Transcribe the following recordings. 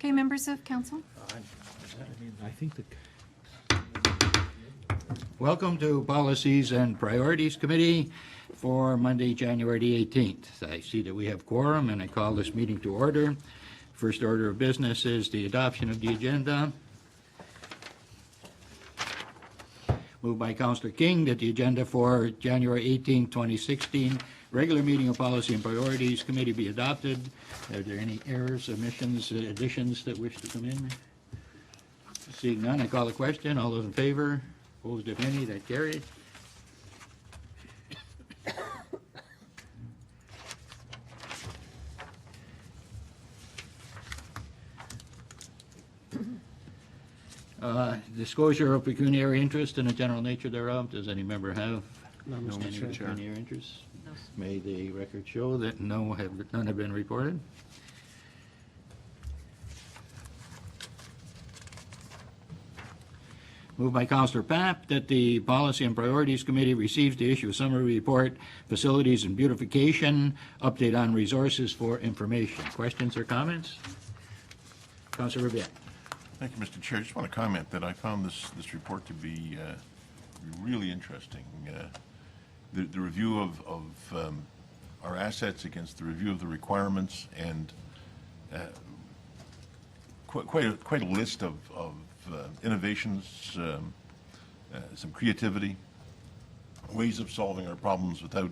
Okay, members of council. I think the Welcome to Policies and Priorities Committee for Monday, January the 18th. I see that we have quorum, and I call this meeting to order. First order of business is the adoption of the agenda. Moved by Councillor King that the agenda for January 18, 2016, regular meeting of Policy and Priorities Committee be adopted. Are there any errors, omissions, additions that wish to come in? Seeing none, I call the question. All those in favor? Opposed, if any, that carried. Disclosure of pecuniary interest and the general nature thereof. Does any member have any pecuniary interests? No. May the record show that none have been reported. Moved by Councillor Papp that the Policy and Priorities Committee receives to issue a summary report, Facilities and Beautification, update on resources for information. Questions or comments? Councillor Rabia. Thank you, Mr. Chair. I just want to comment that I found this report to be really interesting. The review of our assets against the review of the requirements, and quite a list of innovations, some creativity, ways of solving our problems without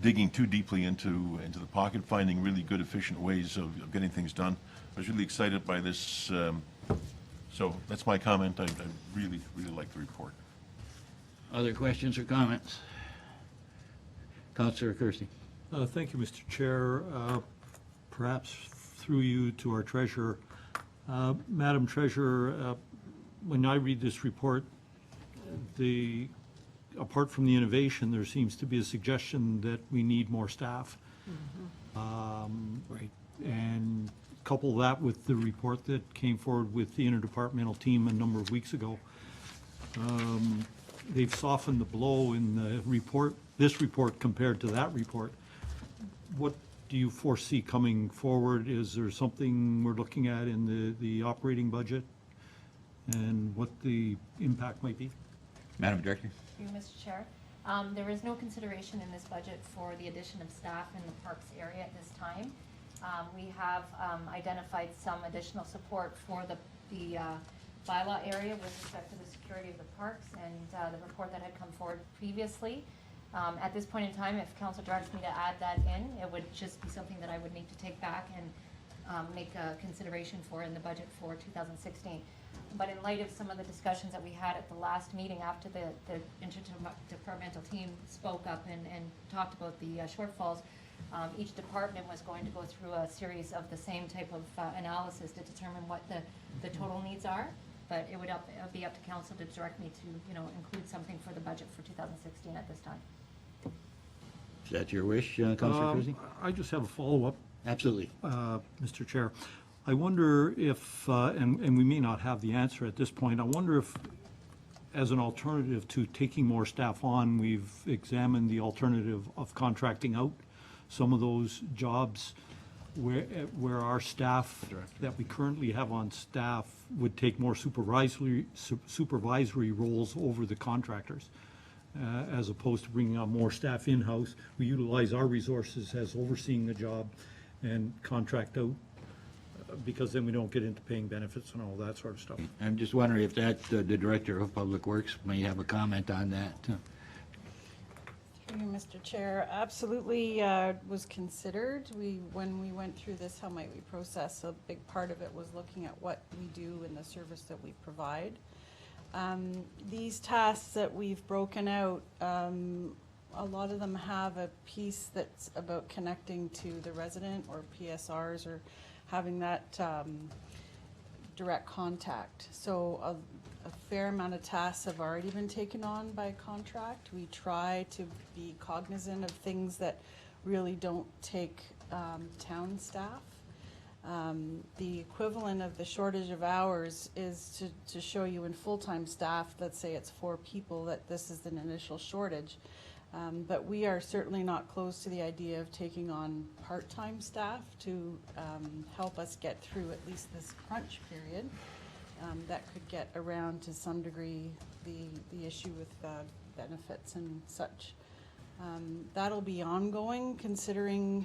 digging too deeply into the pocket, finding really good, efficient ways of getting things done. I was really excited by this, so that's my comment. I really like the report. Other questions or comments? Councillor Kirsty. Thank you, Mr. Chair. Perhaps through you to our treasurer. Madam Treasurer, when I read this report, apart from the innovation, there seems to be a suggestion that we need more staff. Right. And couple that with the report that came forward with the interdepartmental team a number of weeks ago. They've softened the blow in the report, this report compared to that report. What do you foresee coming forward? Is there something we're looking at in the operating budget and what the impact might be? Madam Director. Thank you, Mr. Chair. There is no consideration in this budget for the addition of staff in the parks area at this time. We have identified some additional support for the bylaw area with respect to the security of the parks and the report that had come forward previously. At this point in time, if council directs me to add that in, it would just be something that I would need to take back and make a consideration for in the budget for 2016. But in light of some of the discussions that we had at the last meeting after the interdepartmental team spoke up and talked about the shortfalls, each department was going to go through a series of the same type of analysis to determine what the total needs are. But it would be up to council to direct me to, include something for the budget for 2016 at this time. Is that your wish, Councillor Kirsty? I just have a follow-up. Absolutely. Mr. Chair. I wonder if, and we may not have the answer at this point, I wonder if, as an alternative to taking more staff on, we've examined the alternative of contracting out some of those jobs where our staff that we currently have on staff would take more supervisory roles over the contractors, as opposed to bringing on more staff in-house. We utilize our resources as overseeing the job and contract out, because then we don't get into paying benefits and all that sort of stuff. I'm just wondering if the Director of Public Works may have a comment on that. Through you, Mr. Chair, absolutely was considered. When we went through this, how might we process? A big part of it was looking at what we do and the service that we provide. These tasks that we've broken out, a lot of them have a piece that's about connecting to the resident or PSRs or having that direct contact. So a fair amount of tasks have already been taken on by contract. We try to be cognizant of things that really don't take town staff. The equivalent of the shortage of hours is to show you in full-time staff, let's say it's 4 people, that this is an initial shortage. But we are certainly not close to the idea of taking on part-time staff to help us get through at least this crunch period. That could get around to some degree the issue with benefits and such. That'll be ongoing, considering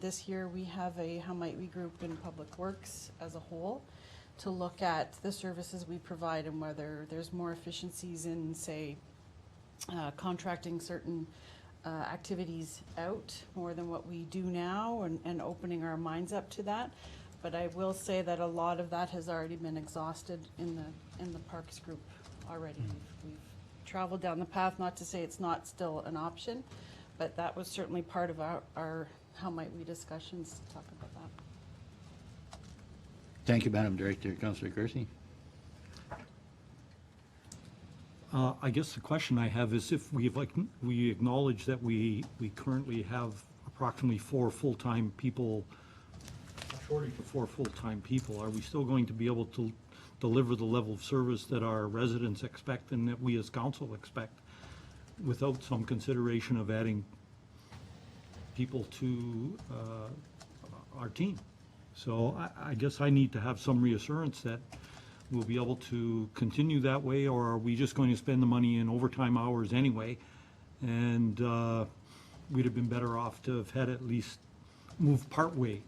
this year we have a How Might We group in Public Works as a whole to look at the services we provide and whether there's more efficiencies in, say, contracting certain activities out more than what we do now, and opening our minds up to that. But I will say that a lot of that has already been exhausted in the Parks group already. We've traveled down the path, not to say it's not still an option, but that was certainly part of our How Might We discussions to talk about that. Thank you, Madam Director. Councillor Kersey? I guess the question I have is if we acknowledge that we currently have approximately 4 full-time people, a shortage of 4 full-time people, are we still going to be able to deliver the level of service that our residents expect and that we as council expect without some consideration of adding people to our team? So I guess I need to have some reassurance that we'll be able to continue that way, or are we just going to spend the money in overtime hours anyway? And we'd have been better off to have had at least moved part way.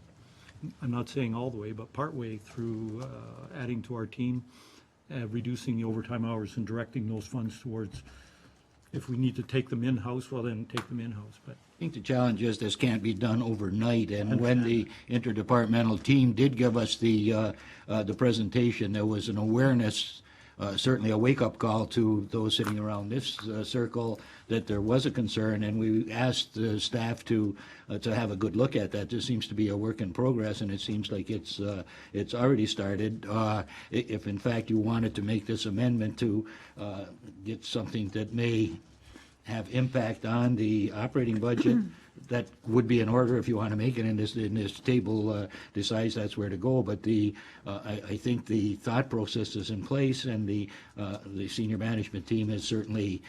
I'm not saying all the way, but part way through adding to our team, reducing the overtime hours and directing those funds towards, if we need to take them in-house, well then take them in-house. But I think the challenge is this can't be done overnight, and when the interdepartmental team did give us the presentation, there was an awareness, certainly a wake-up call to those sitting around this circle, that there was a concern, and we asked the staff to have a good look at that. This seems to be a work in progress, and it seems like it's already started. If in fact you wanted to make this amendment to get something that may have impact on the operating budget, that would be in order if you want to make it in this table decides that's where to go. But I think the thought process is in place, and the senior management team is certainly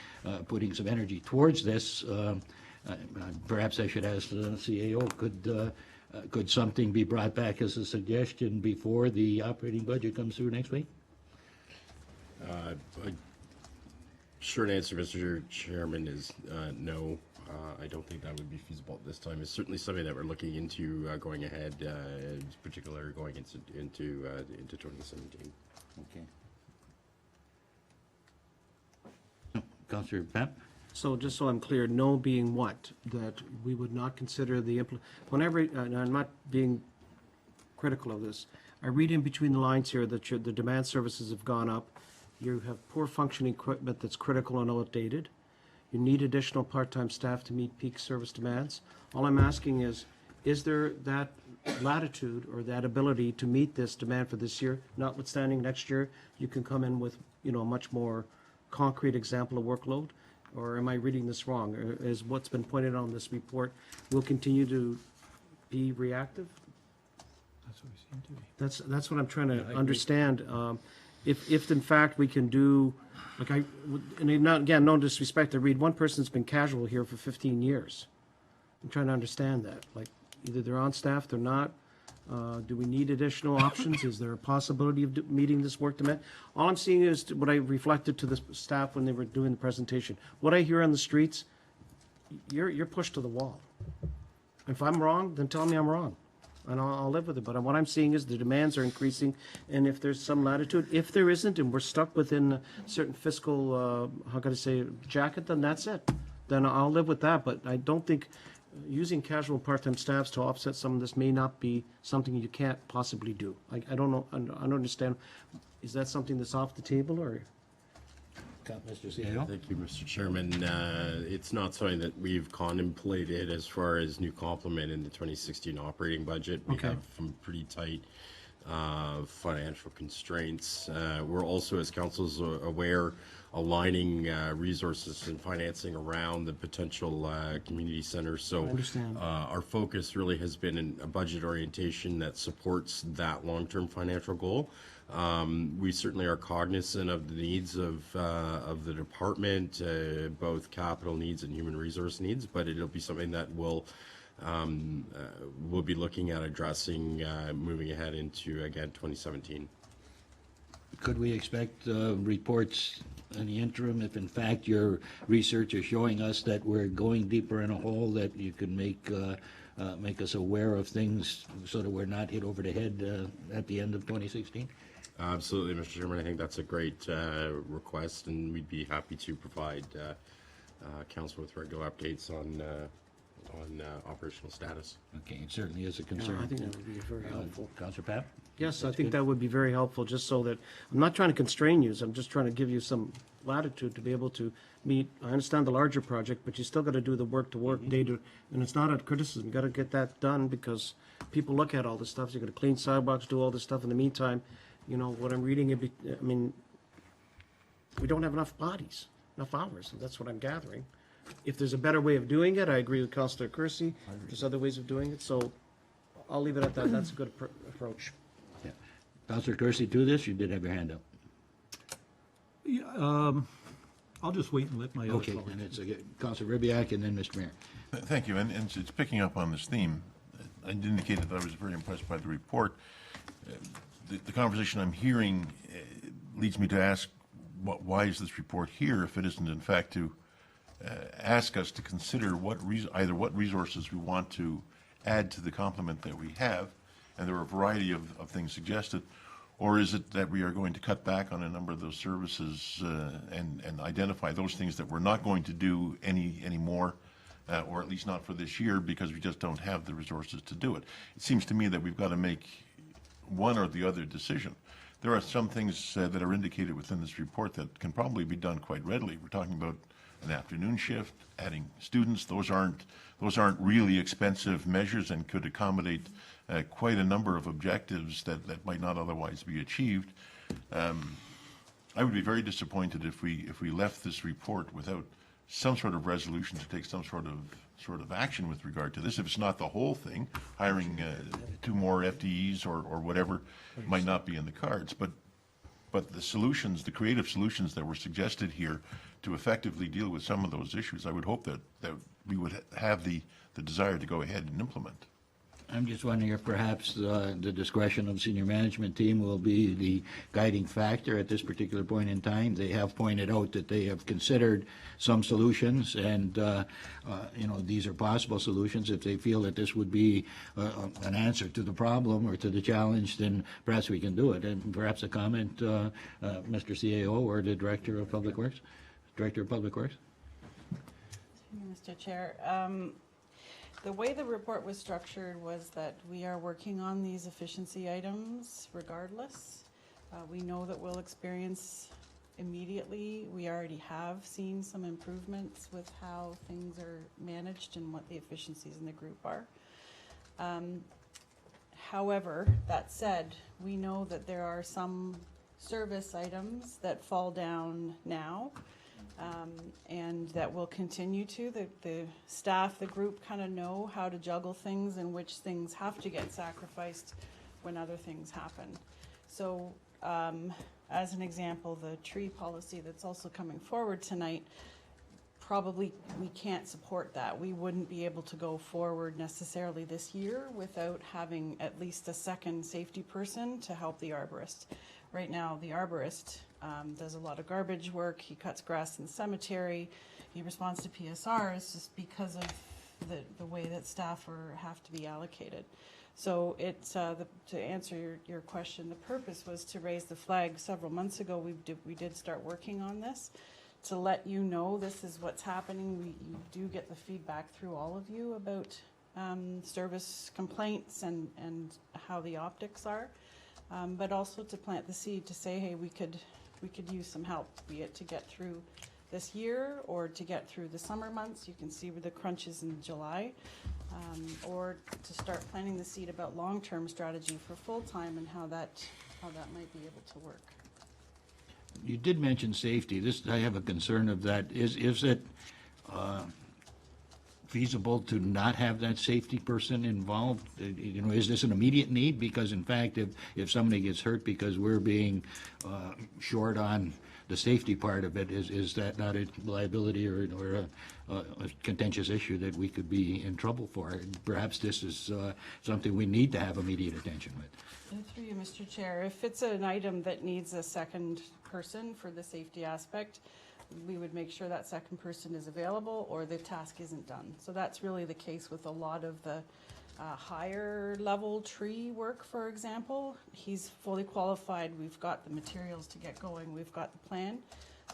putting some energy towards this. Perhaps I should ask the CAO, could something be brought back as a suggestion before the operating budget comes through next week? Short answer, Mr. Chairman, is no. I don't think that would be feasible at this time. It's certainly something that we're looking into going ahead, in particular going into 2017. Okay. Councillor Papp? So just so I'm clear, no being what? That we would not consider the, whenever, and I'm not being critical of this, I read in between the lines here that the demand services have gone up. You have poor functioning equipment that's critical and outdated. You need additional part-time staff to meet peak service demands. All I'm asking is there that latitude or that ability to meet this demand for this year, notwithstanding next year, you can come in with, a much more concrete example of workload? Or am I reading this wrong? Or is what's been pointed out on this report will continue to be reactive? that's what we seem to be. That's what I'm trying to understand. If in fact we can do, like again, no disrespect, I read one person's been casual here for 15 years. I'm trying to understand that. Like, either they're on staff, they're not. Do we need additional options? Is there a possibility of meeting this work demand? All I'm seeing is what I reflected to the staff when they were doing the presentation. What I hear on the streets, you're pushed to the wall. If I'm wrong, then tell me I'm wrong, and I'll live with it. But what I'm seeing is the demands are increasing, and if there's some latitude, if there isn't, and we're stuck within a certain fiscal, how can I say, jacket, then that's it. Then I'll live with that. But I don't think using casual part-time staffs to offset some of this may not be something you can't possibly do. I don't know. I don't understand. Is that something that's off the table, or? Mr. CAO? Thank you, Mr. Chairman. It's not something that we've contemplated as far as new complement in the 2016 operating budget. We Okay. have some pretty tight financial constraints. We're also, as council's aware, aligning resources and financing around the potential community center. So I understand. our focus really has been in a budget orientation that supports that long-term financial goal. We certainly are cognizant of the needs of the department, both capital needs and human resource needs, but it'll be something that we'll be looking at addressing moving ahead into, again, 2017. Could we expect reports in the interim if in fact your research is showing us that we're going deeper in a hole, that you can make us aware of things so that we're not hit over the head at the end of 2016? Absolutely, Mr. Chairman. I think that's a great request, and we'd be happy to provide council with regular updates on operational status. Okay, it certainly is a Yeah, concern. I think that would be very helpful. Councillor Papp? Yes, I think that would be very helpful, just so that, I'm not trying to constrain you, I'm just trying to give you some latitude to be able to meet. I understand the larger project, but you still got to do the work day to, and it's not a criticism, you got to get that done, because people look at all this stuff, so you got to clean sidewalks, do all this stuff. In the meantime, you know, what I'm reading, I mean, we don't have enough bodies, enough hours, and that's what I'm gathering. If there's a better way of doing it, I agree with Councillor Kersey, there's other ways of doing it, so I'll leave it at that, that's a good approach. Yeah. Councillor Kersey, do this, you did have your hand up. Yeah, I'll just wait and let my other Okay, colleagues. and it's Councillor Ribbiak and then Mr. Mayor. Thank you, and it's picking up on this theme. I indicated that I was very impressed by the report. The conversation I'm hearing leads me to ask, why is this report here if it isn't in fact to ask us to consider either what resources we want to add to the complement that we have, and there are a variety of things suggested, or is it that we are going to cut back on a number of those services and identify those things that we're not going to do anymore, or at least not for this year, because we just don't have the resources to do it. It seems to me that we've got to make one or the other decision. There are some things that are indicated within this report that can probably be done quite readily. We're talking about an afternoon shift, adding students. Those aren't really expensive measures and could accommodate quite a number of objectives that might not otherwise be achieved. I would be very disappointed if we left this report without some sort of resolution to take some sort of action with regard to this. If it's not the whole thing, hiring 2 more FTEs or whatever might not be in the cards. But the solutions, the creative solutions that were suggested here to effectively deal with some of those issues, I would hope that we would have the desire to go ahead and implement. I'm just wondering if perhaps the discretion of the senior management team will be the guiding factor at this particular point in time. They have pointed out that they have considered some solutions, and you know, these are possible solutions. If they feel that this would be an answer to the problem or to the challenge, then perhaps we can do it. And perhaps a comment, Mr. CAO or the Director of Public Works? Director of Public Works? Mr. Chair, the way the report was structured was that we are working on these efficiency items regardless. We know that we'll experience immediately. We already have seen some improvements with how things are managed and what the efficiencies in the group are. However, that said, we know that there are some service items that fall down now, and that will continue to. The staff, the group kind of know how to juggle things and which things have to get sacrificed when other things happen. So as an example, the tree policy that's also coming forward tonight, probably we can't support that. We wouldn't be able to go forward necessarily this year without having at least a second safety person to help the arborist. Right now, the arborist does a lot of garbage work. He cuts grass in the cemetery. He responds to PSRs just because of the way that staff have to be allocated. So it's to answer your question, the purpose was to raise the flag. Several months ago, we did start working on this to let you know this is what's happening. You do get the feedback through all of you about service complaints and how the optics are. But also to plant the seed to say, hey, we could use some help, be it to get through this year or to get through the summer months. You can see the crunches in July. or to start planting the seed about long-term strategy for full-time and how that might be able to work. You did mention safety. I have a concern of that. Is it feasible to not have that safety person involved? You know, is this an immediate need? Because in fact, if somebody gets hurt because we're being short on the safety part of it, is that not a liability or a contentious issue that we could be in trouble for? Perhaps this is something we need to have immediate attention with. And through you, Mr. Chair, if it's an item that needs a second person for the safety aspect, we would make sure that second person is available or the task isn't done. So that's really the case with a lot of the higher level tree work, for example. He's fully qualified, we've got the materials to get going, we've got the plan,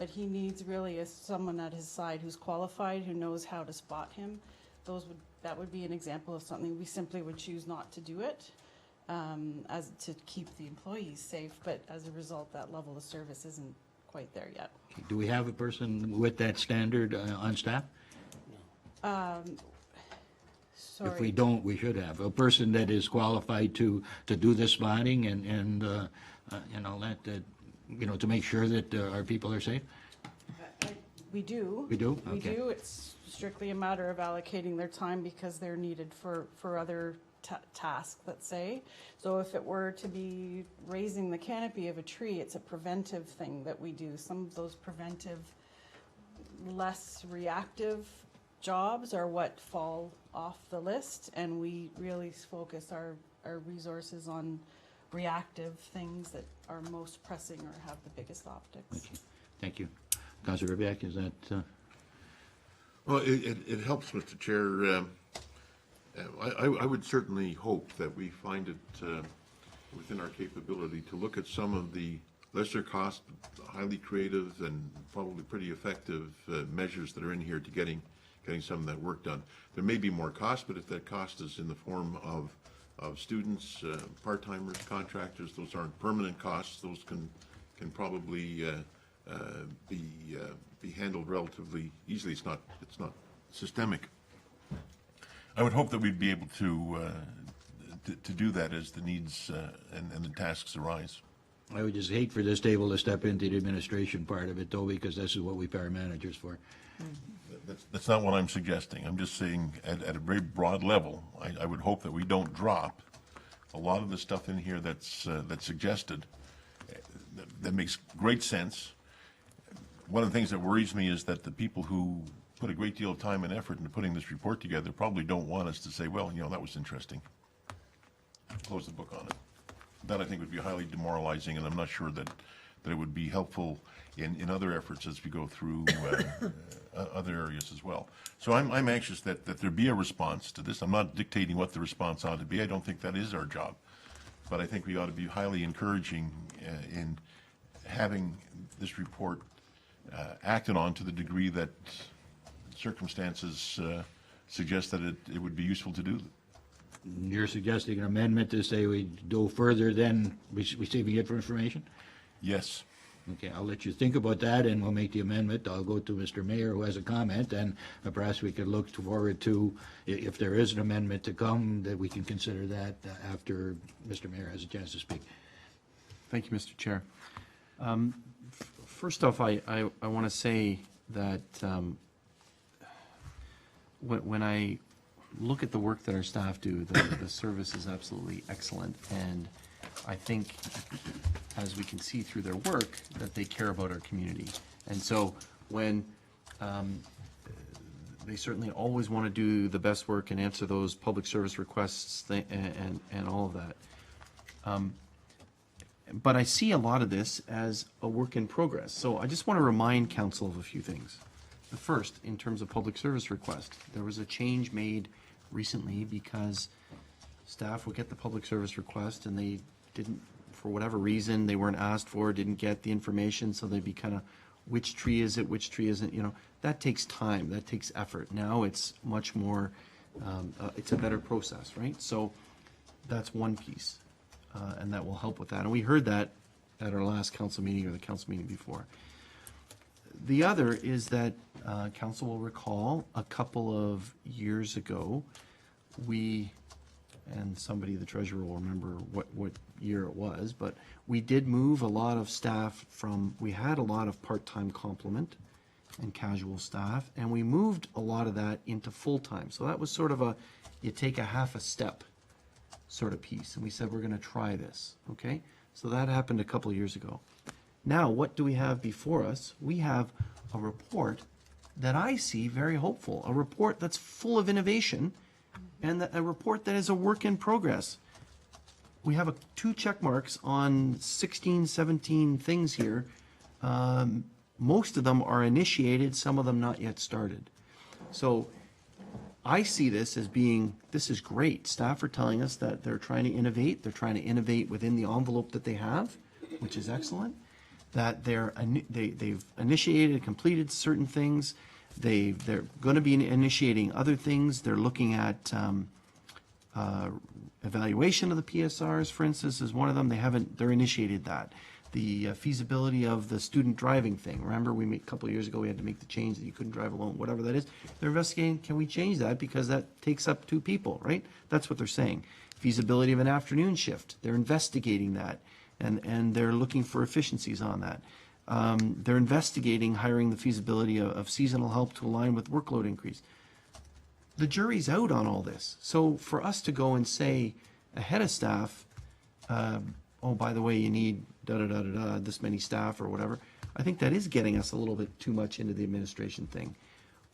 but he needs really someone at his side who's qualified, who knows how to spot him. That would be an example of something we simply would choose not to do it, as to keep the employees safe, but as a result, that level of service isn't quite there yet. Do we have a person with that standard on staff? Sorry. If we don't, we should have a person that is qualified to do the spotting and to make sure that our people are safe. We do. We do? We Okay. do. It's strictly a matter of allocating their time because they're needed for other tasks, let's say. So if it were to be raising the canopy of a tree, it's a preventive thing that we do. Some of those preventive, less reactive jobs are what fall off the list, and we really focus our resources on reactive things that are most pressing or have the biggest optics. Okay. Thank you. Councilor Rybak, is that? Well, it helps, Mr. Chair. I would certainly hope that we find it within our capability to look at some of the lesser cost, highly creative, and probably pretty effective measures that are in here to getting some of that work done. There may be more cost, but if that cost is in the form of students, part-timers, contractors, those aren't permanent costs. Those can probably be handled relatively easily. It's not systemic. I would hope that we'd be able to do that as the needs and the tasks arise. I would just hate for this table to step into the administration part of it, though, because this is what we pay our managers for. That's not what I'm suggesting. I'm just saying at a very broad level, I would hope that we don't drop a lot of the stuff in here that's suggested. That makes great sense. One of the things that worries me is that the people who put a great deal of time and effort into putting this report together probably don't want us to say, well, that was interesting. Close the book on it. That, I think, would be highly demoralizing, and I'm not sure that it would be helpful in other efforts as we go through other areas as well. So I'm anxious that there be a response to this. I'm not dictating what the response ought to be. I don't think that is our job. But I think we ought to be highly encouraging in having this report acted on to the degree that circumstances suggest that it would be useful to do. You're suggesting an amendment to say we go further than receiving information? Yes. Okay, I'll let you think about that, and we'll make the amendment. I'll go to Mr. Mayor, who has a comment, and perhaps we could look forward to, if there is an amendment to come, that we can consider that after Mr. Mayor has a chance to speak. Thank you, Mr. Chair. First off, I want to say that when I look at the work that our staff do, the service is absolutely excellent, and I think, as we can see through their work, that they care about our community. And so when they certainly always want to do the best work and answer those public service requests and all of that. But I see a lot of this as a work in progress. So I just want to remind council of a few things. The first, in terms of public service request, there was a change made recently because staff would get the public service request and they didn't, for whatever reason, they weren't asked for, didn't get the information, so they'd be kind of, which tree is it, which tree isn't, that takes time, that takes effort. Now it's much more, it's a better process, right? So that's one piece, and that will help with that. And we heard that at our last council meeting or the council meeting before. The other is that council will recall a couple of years ago, we, and somebody, the treasurer, will remember what year it was, but we did move a lot of staff from, we had a lot of part-time complement and casual staff, and we moved a lot of that into full-time. So that was sort of a, you take a half a step sort of piece, and we said, we're gonna try this, okay? So that happened a couple of years ago. Now, what do we have before us? We have a report that I see very hopeful, a report that's full of innovation, and a report that is a work in progress. We have 2 check marks on 16, 17 things here. Most of them are initiated, some of them not yet started. So I see this as being, this is great. Staff are telling us that they're trying to innovate. They're trying to innovate within the envelope that they have, which is excellent. That they've initiated, completed certain things. They're going to be initiating other things. They're looking at evaluation of the PSRs, for instance, is one of them. They're initiated that. The feasibility of the student driving thing. Remember, a couple of years ago, we had to make the change that you couldn't drive alone, whatever that is. They're investigating, can we change that? Because that takes up 2 people, right? That's what they're saying. Feasibility of an afternoon shift. They're investigating that, and they're looking for efficiencies on that. They're investigating hiring the feasibility of seasonal help to align with workload increase. The jury's out on all this. So for us to go and say ahead of staff, oh, by the way, you need da-da-da-da-da, this many staff or whatever, I think that is getting us a little bit too much into the administration thing.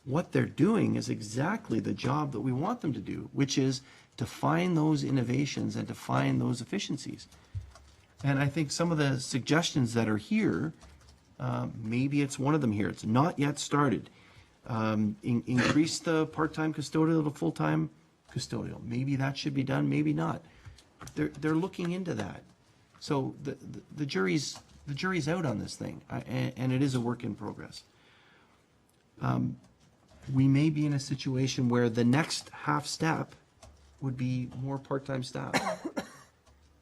What they're doing is exactly the job that we want them to do, which is to find those innovations and to find those efficiencies. And I think some of the suggestions that are here, maybe it's one of them here. It's not yet started. Increase the part-time custodial to full-time custodial. Maybe that should be done, maybe not. They're looking into that. So the jury's out on this thing, and it is a work in progress. We may be in a situation where the next half step would be more part-time staff.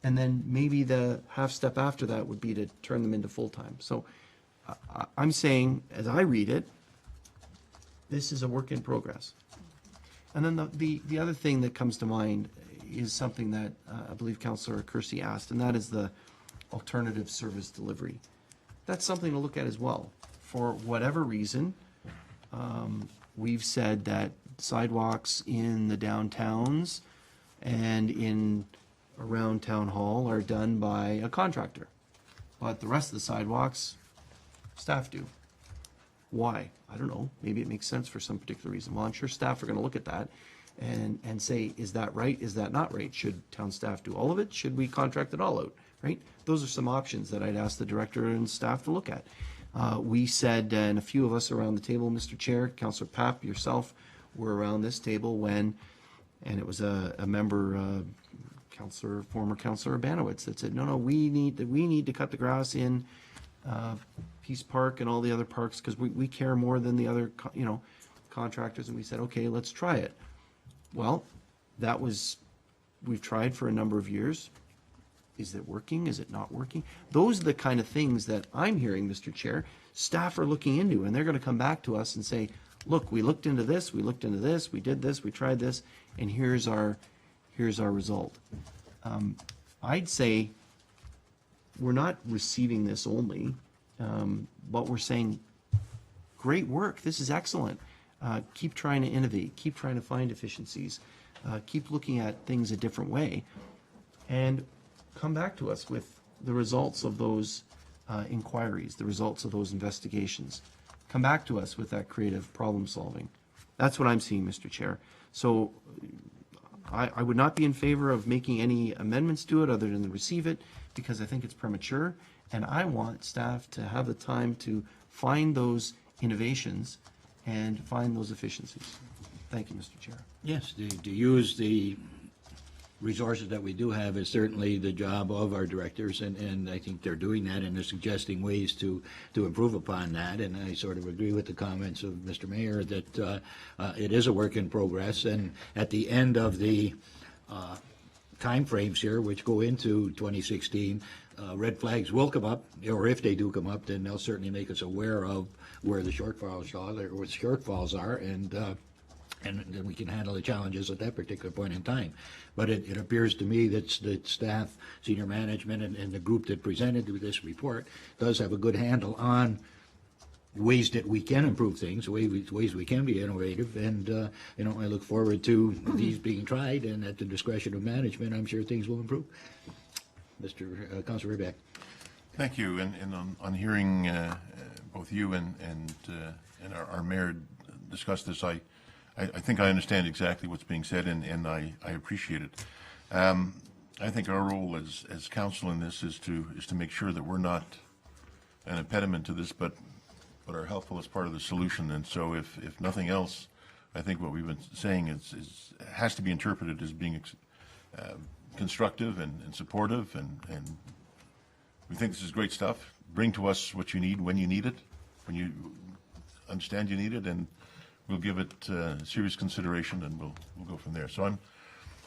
And then maybe the half step after that would be to turn them into full-time. So I'm saying, as I read it, this is a work in progress. And then the other thing that comes to mind is something that I believe Councillor Kersey asked, and that is the alternative service delivery. That's something to look at as well. For whatever reason, we've said that sidewalks in the downtowns and around Town Hall are done by a contractor, but the rest of the sidewalks, staff do. Why? I don't know. Maybe it makes sense for some particular reason. Well, I'm sure staff are going to look at that and say, is that right? Is that not right? Should town staff do all of it? Should we contract it all out? Right? Those are some options that I'd ask the director and staff to look at. We said, and a few of us around the table, Mr. Chair, Councillor Papp, yourself, were around this table when, and it was a member, former Councillor Urbanowitz, that said, no, we need to cut the grass in Peace Park and all the other parks because we care more than the other, contractors. And we said, okay, let's try it. Well, we've tried for a number of years. Is it working? Is it not working? Those are the kind of things that I'm hearing, Mr. Chair, staff are looking into, and they're going to come back to us and say, look, we looked into this, we did this, we tried this, and here's our result. I'd say we're not receiving this only, but we're saying, great work, this is excellent. Keep trying to innovate, keep trying to find efficiencies, keep looking at things a different way, and come back to us with the results of those inquiries, the results of those investigations. Come back to us with that creative problem solving. That's what I'm seeing, Mr. Chair. So I would not be in favor of making any amendments to it other than to receive it, because I think it's premature, and I want staff to have the time to find those innovations and find those efficiencies. Thank you, Mr. Chair. Yes, to use the resources that we do have is certainly the job of our directors, and I think they're doing that, and they're suggesting ways to improve upon that. And I sort of agree with the comments of Mr. Mayor that it is a work in progress, and at the end of the timeframes here, which go into 2016, red flags will come up, or if they do come up, then they'll certainly make us aware of where the shortfalls are, and and then we can handle the challenges at that particular point in time. But it appears to me that staff, senior management, and the group that presented this report does have a good handle on ways that we can improve things, ways we can be innovative, and you know, I look forward to these being tried, and at the discretion of management, I'm sure things will improve. Mr. Councilor Rebek. Thank you, and on hearing both you and our mayor discuss this, I think I understand exactly what's being said, and I appreciate it. I think our role as council in this is to make sure that we're not an impediment to this, but are helpful as part of the solution. And so, if nothing else, I think what we've been saying has to be interpreted as being constructive and supportive, and we think this is great stuff. Bring to us what you need when you need it, when you understand you need it, and we'll give it serious consideration, and we'll go from there. So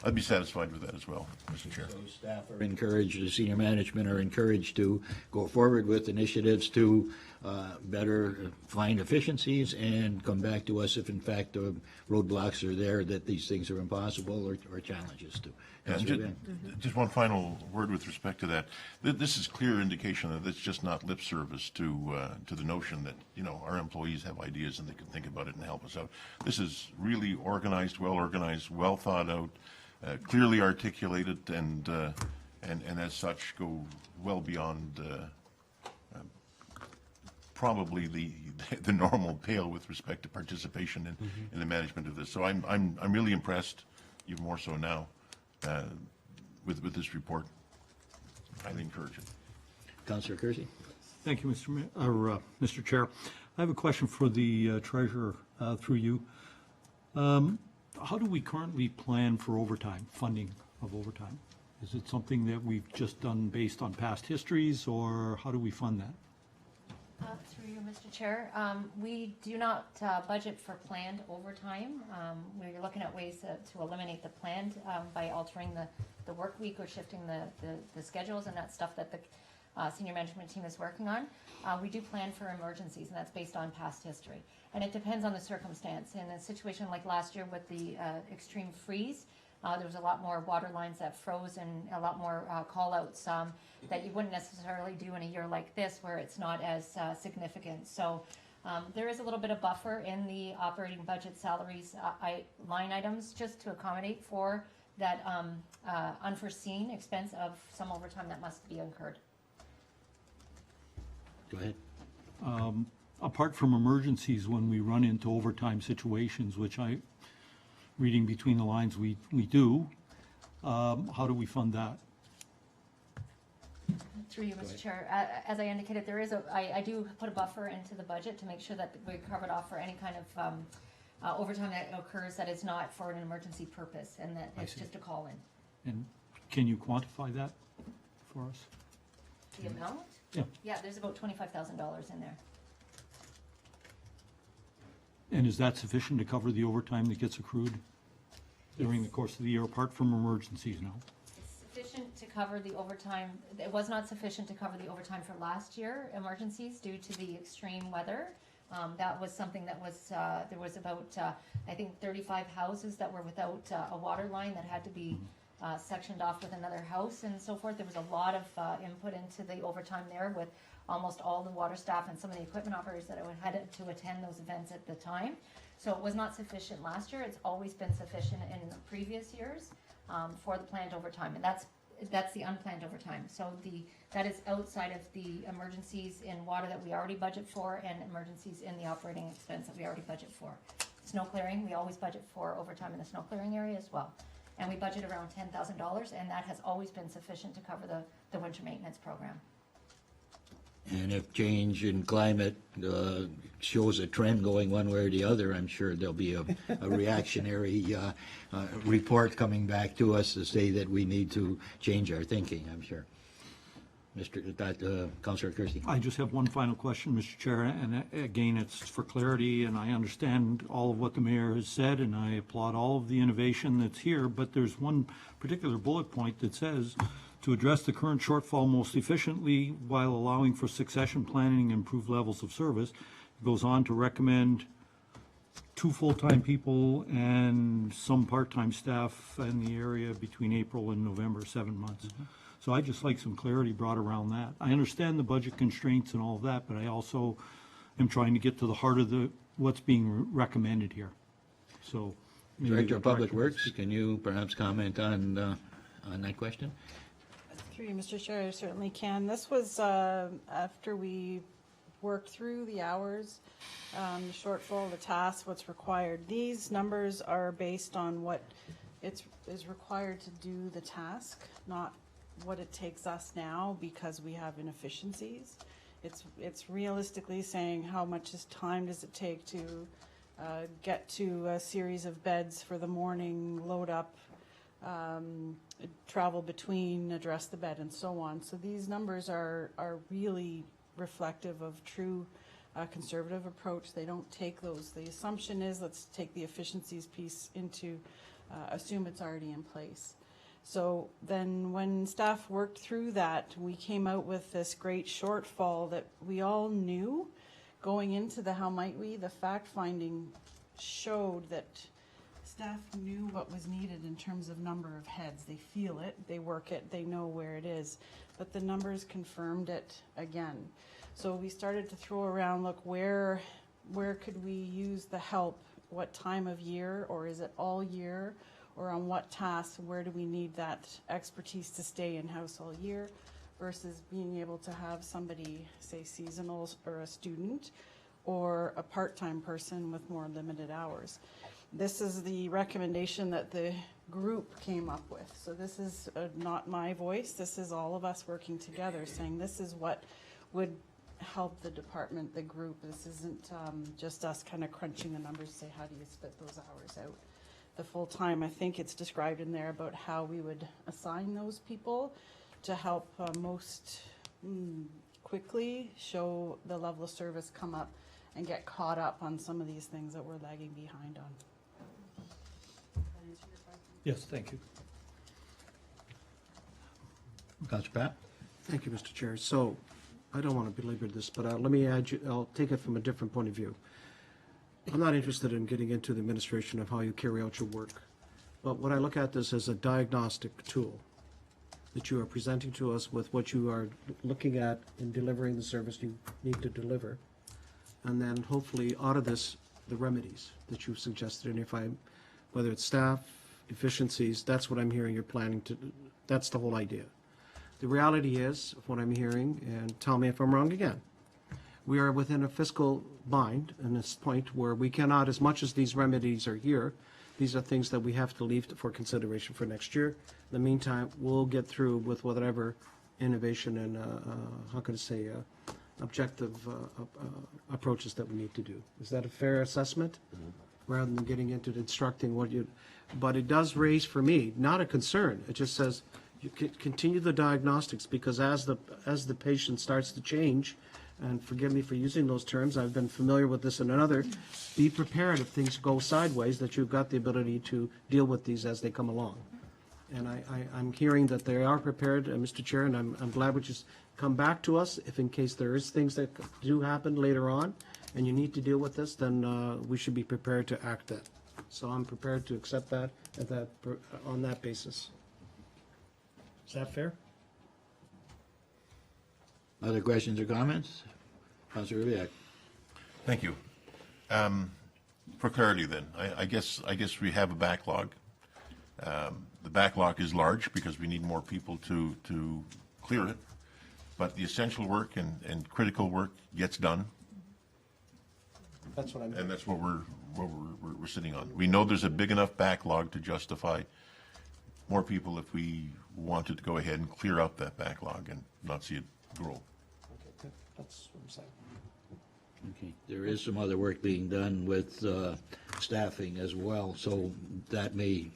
I'd be satisfied with that as well, Mr. Chair. So staff are encouraged, the senior management are encouraged to go forward with initiatives to better find efficiencies and come back to us if in fact the roadblocks are there, that these things are impossible or challenges to. Just one final word with respect to that. This is clear indication that it's just not lip service to the notion that, you know, our employees have ideas and they can think about it and help us out. This is really organized, well thought out, clearly articulated, and as such go well beyond probably the normal pale with respect to participation in the management of this. So I'm really impressed, even more so now, with this report. Highly encouraging. Councillor Kersey. Thank you, Mr. Chair. I have a question for the treasurer through you. How do we currently plan for overtime, funding of overtime? Is it something that we've just done based on past histories, or how do we fund that? Through you, Mr. Chair, we do not budget for planned overtime. We're looking at ways to eliminate the planned by altering the work week or shifting the schedules, and that's stuff that the senior management team is working on. We do plan for emergencies, and that's based on past history. And it depends on the circumstance. In a situation like last year with the extreme freeze, there was a lot more water lines that froze and a lot more call-outs that you wouldn't necessarily do in a year like this where it's not as significant. So there is a little bit of buffer in the operating budget salaries line items just to accommodate for that unforeseen expense of some overtime that must be incurred. Go ahead. Apart from emergencies, when we run into overtime situations, which reading between the lines, we do, how do we fund that? Through you, Mr. Chair. As I indicated, there is I do put a buffer into the budget to make sure that we're covered off for any kind of overtime that occurs that is not for an emergency purpose, and that it's just a call-in. And can you quantify that for us? The amount? Yeah. Yeah, there's about $25,000 in there. And is that sufficient to cover the overtime that gets accrued during the course of the year, apart from emergencies now? It's sufficient to cover the overtime. It was not sufficient to cover the overtime for last year, emergencies, due to the extreme weather. That was something that was, there was about, I think, 35 houses that were without a water line that had to be sectioned off with another house and so forth. There was a lot of input into the overtime there with almost all the water staff and some of the equipment operators that had to attend those events at the time. So it was not sufficient last year. It's always been sufficient in previous years for the planned overtime, and that's the unplanned overtime. So that is outside of the emergencies in water that we already budget for and emergencies in the operating expense that we already budget for. Snow clearing, we always budget for overtime in the snow clearing area as well. And we budget around $10,000, and that has always been sufficient to cover the winter maintenance program. And if change in climate shows a trend going one way or the other, I'm sure there'll be a reactionary report coming back to us to say that we need to change our thinking, I'm sure. Councillor Kersey. I just have one final question, Mr. Chair, and again, it's for clarity, and I understand all of what the mayor has said, and I applaud all of the innovation that's here, but there's one particular bullet point that says, to address the current shortfall most efficiently while allowing for succession planning and improved levels of service. It goes on to recommend 2 full-time people and some part-time staff in the area between April and November, 7 months. So I'd just like some clarity brought around that. I understand the budget constraints and all of that, but I also am trying to get to the heart of what's being recommended here. So. maybe Director the of Public director- Works, can you perhaps comment on that question? Through you, Mr. Chair, I certainly can. This was after we worked through the hours, the shortfall, the tasks, what's required. These numbers are based on what is required to do the task, not what it takes us now because we have inefficiencies. It's realistically saying how much time does it take to get to a series of beds for the morning, load up, travel between, address the bed, and so on. So these numbers are really reflective of true conservative approach. They don't take those. The assumption is let's take the efficiencies piece into assume it's already in place. So then when staff worked through that, we came out with this great shortfall that we all knew going into the how might we, the fact finding showed that staff knew what was needed in terms of number of heads. They feel it, they work it, they know where it is. But the numbers confirmed it again. So we started to throw around, look, where could we use the help? What time of year, or is it all year? Or on what tasks, where do we need that expertise to stay in-house all year versus being able to have somebody, say seasonal or a student or a part-time person with more limited hours. This is the recommendation that the group came up with. So this is not my voice, this is all of us working together saying this is what would help the department, the group. This isn't just us kind of crunching the numbers to say how do you split those hours out. The full time, I think it's described in there about how we would assign those people to help most quickly show the level of service come up and get caught up on some of these things that we're lagging behind on. Yes, thank you. Councillor Pat? Thank you, Mr. Chair. So, I don't want to belabor this, but let me add you, I'll take it from a different point of view. I'm not interested in getting into the administration of how you carry out your work, but what I look at this as a diagnostic tool that you are presenting to us with what you are looking at in delivering the service you need to deliver, and then hopefully out of this, the remedies that you've suggested, and if whether it's staff, efficiencies, that's what I'm hearing you're planning to, that's the whole idea. The reality is, what I'm hearing, and tell me if I'm wrong again, we are within a fiscal bind in this point where we cannot, as much as these remedies are here, these are things that we have to leave for consideration for next year. In the meantime, we'll get through with whatever innovation and, how can I say, objective approaches that we need to do. Is that a fair assessment? Rather than getting into instructing what you, but it does raise for me, not a concern. It just says, you continue the diagnostics because as the patient starts to change, and forgive me for using those terms, I've been familiar with this in another, be prepared if things go sideways, that you've got the ability to deal with these as they come along. And I'm hearing that they are prepared, Mr. Chair, and I'm glad we just come back to us if in case there is things that do happen later on and you need to deal with this, then we should be prepared to act that. So I'm prepared to accept that on that basis. Is that fair? Other questions or comments? Councillor Rubik. Thank you. For clarity then, I guess we have a backlog. The backlog is large because we need more people to clear it, but the essential work and critical work gets done, That's what I'm. and that's what we're sitting on. We know there's a big enough backlog to justify more people if we wanted to go ahead and clear out that backlog and not see it grow. Okay, good. That's what I'm saying. Okay. There is some other work being done with staffing as well, so that may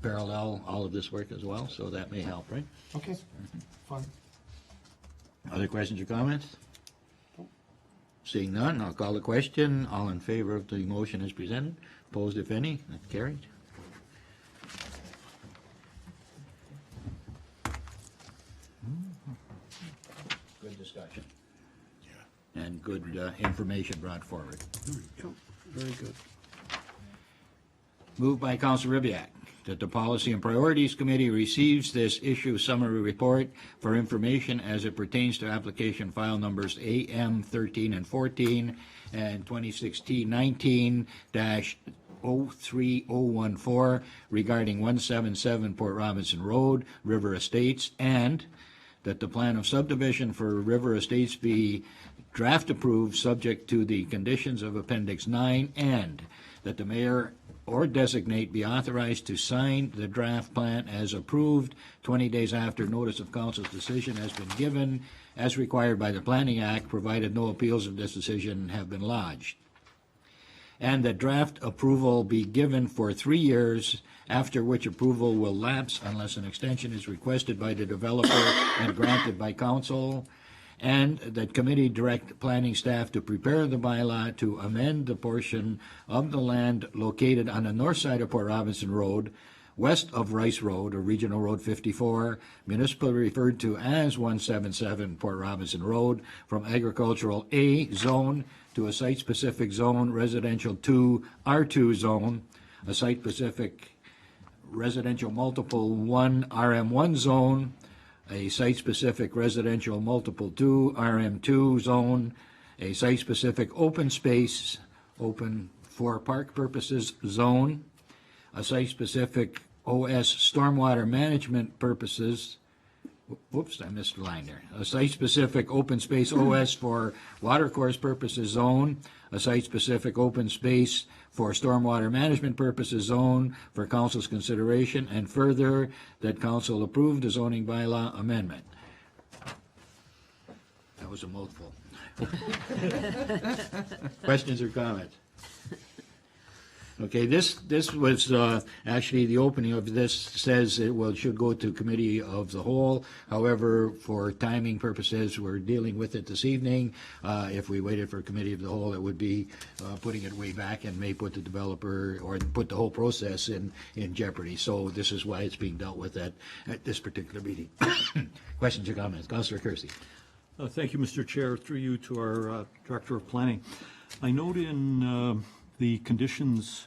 parallel all of this work as well, so that may help, right? Okay, fine. Other questions or comments? Seeing none, I'll call the question. All in favor of the motion as presented? Opposed, if any? That's carried. Good discussion. And good information brought forward. Very good. Moved by Councilor Ribbiak that the Policy and Priorities Committee receives this issue summary report for information as it pertains to application file numbers AM 13 and 14 and 2016-19-03014 regarding 177 Port Robinson Road, River Estates, and that the plan of subdivision for River Estates be draft approved subject to the conditions of Appendix 9, and that the mayor or designate be authorized to sign the draft plan as approved 20 days after notice of council's decision has been given as required by the Planning Act, provided no appeals of this decision have been lodged. And that draft approval be given for 3 years, after which approval will lapse unless an extension is requested by the developer and granted by council. And that committee direct planning staff to prepare the bylaw to amend the portion of the land located on the north side of Port Robinson Road, west of Rice Road, or Regional Road 54, municipally referred to as 177 Port Robinson Road, from agricultural A zone to a site-specific zone, residential 2 R2 zone, a site-specific residential multiple 1 RM1 zone, a site-specific residential multiple 2 RM2 zone, a site-specific open space, open for park purposes zone, a site-specific OS stormwater management purposes, whoops, I missed a line there, a site-specific open space OS for watercourse purposes zone, a site-specific open space for stormwater management purposes zone for council's consideration, and further, that council approve the zoning bylaw amendment. That was a mouthful. Questions or comments? Okay, this was actually the opening of this says it should go to committee of the whole. However, for timing purposes, we're dealing with it this evening. If we waited for committee of the whole, it would be putting it way back and may put the developer or put the whole process in jeopardy. So this is why it's being dealt with at this particular meeting. Questions or comments? Councillor Kersey. Thank you, Mr. Chair. Through you to our Director of Planning. I note in the conditions,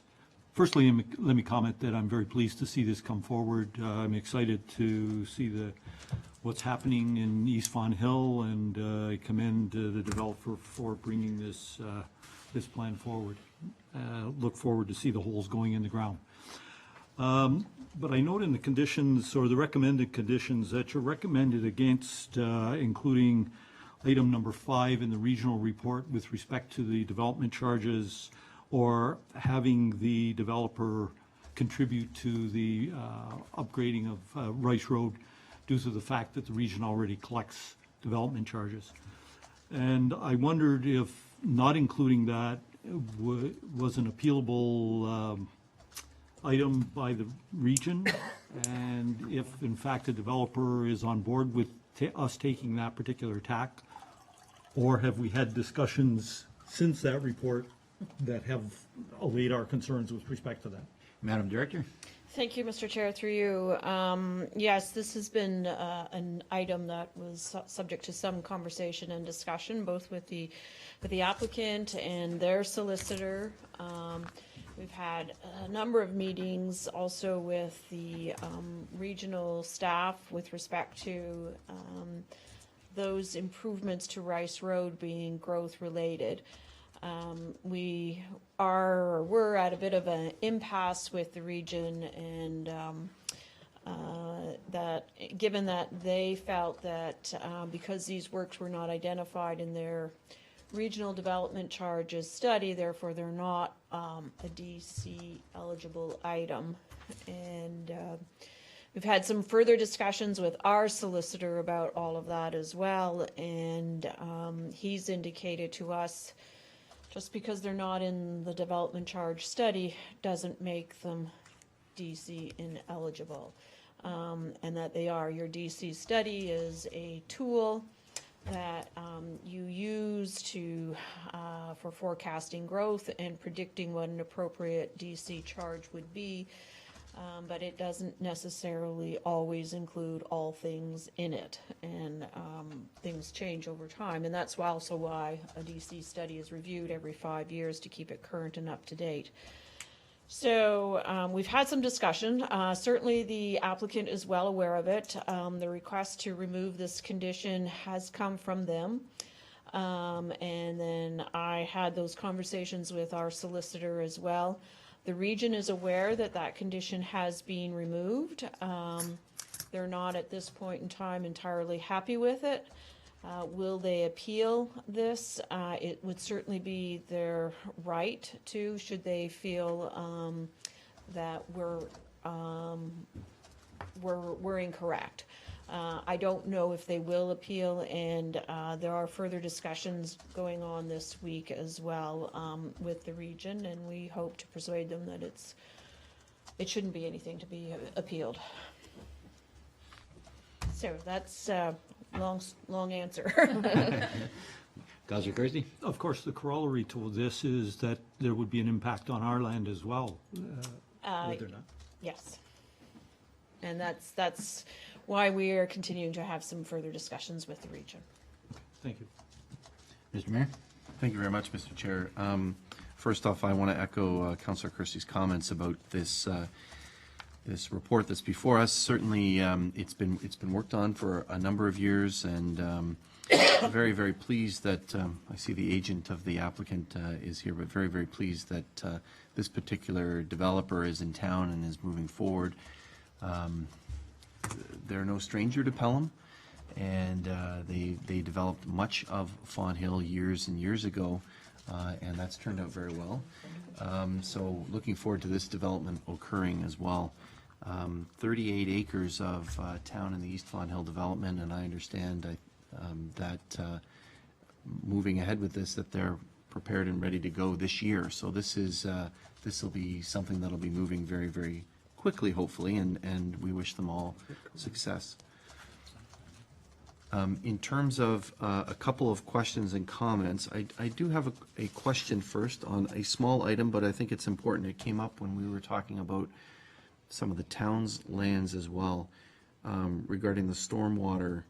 firstly, let me comment that I'm very pleased to see this come forward. I'm excited to see what's happening in East Fawn Hill, and I commend the developer for bringing this plan forward. Look forward to see the holes going in the ground. But I note in the conditions, or the recommended conditions, that you're recommended against including item number 5 in the regional report with respect to the development charges, or having the developer contribute to the upgrading of Rice Road due to the fact that the region already collects development charges. And I wondered if not including that was an appealable item by the region, and if in fact the developer is on board with us taking that particular tack, or have we had discussions since that report that have allayed our concerns with respect to that? Madam Director. Thank you, Mr. Chair, through you. Yes, this has been an item that was subject to some conversation and discussion, both with the applicant and their solicitor. We've had a number of meetings also with the regional staff with respect to those improvements to Rice Road being growth related. We're at a bit of an impasse with the region, and that given that they felt that because these works were not identified in their regional development charges study, therefore they're not a DC eligible item. And we've had some further discussions with our solicitor about all of that as well, and he's indicated to us just because they're not in the development charge study doesn't make them DC ineligible, and that they are. Your DC study is a tool that you use to for forecasting growth and predicting what an appropriate DC charge would be. but it doesn't necessarily always include all things in it, and things change over time, and that's also why a DC study is reviewed every 5 years to keep it current and up to date. So we've had some discussion. Certainly the applicant is well aware of it. The request to remove this condition has come from them. And then I had those conversations with our solicitor as well. The region is aware that that condition has been removed. They're not at this point in time entirely happy with it. Will they appeal this? It would certainly be their right to, should they feel that we're incorrect. I don't know if they will appeal, and there are further discussions going on this week as well with the region, and we hope to persuade them that it shouldn't be anything to be appealed. So that's long answer. Councillor Kirsty? Of course, the corollary to this is that there would be an impact on our land as well, would there not? Yes. And that's why we are continuing to have some further discussions with the region. Thank you. Mr. Mayor? Thank you very much, Mr. Chair. First off, I want to echo Councillor Kirsty's comments about this this report that's before us. Certainly, it's been worked on for a number of years, and very, very pleased that I see the agent of the applicant is here, but very, very pleased that this particular developer is in town and is moving forward. They're no stranger to Pelham, and they developed much of Fawn Hill years and years ago, and that's turned out very well. So looking forward to this development occurring as well. 38 acres of town in the East Fawn Hill development, and I understand that moving ahead with this, that they're prepared and ready to go this year. So this will be something that'll be moving very, very quickly, hopefully, and we wish them all success. In terms of a couple of questions and comments, I do have a question first on a small item, but I think it's important. It came up when we were talking about some of the town's lands as well, regarding the stormwater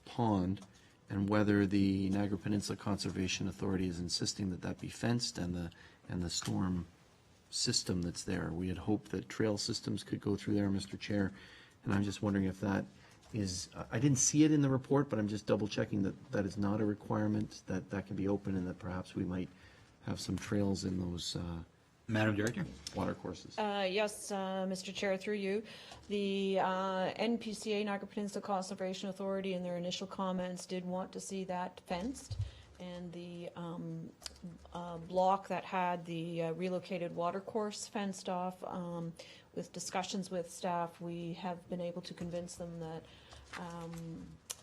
pond, and whether the Niagara Peninsula Conservation Authority is insisting that that be fenced, and the storm system that's there. We had hoped that trail systems could go through there, Mr. Chair, and I'm just wondering if that is, I didn't see it in the report, but I'm just double checking that that is not a requirement, that can be open, and that perhaps we might have some trails in those Madam Director? water courses. Yes, Mr. Chair, through you. The NPCA, Niagara Peninsula Conservation Authority, in their initial comments did want to see that fenced, and the block that had the relocated water course fenced off, with discussions with staff, we have been able to convince them that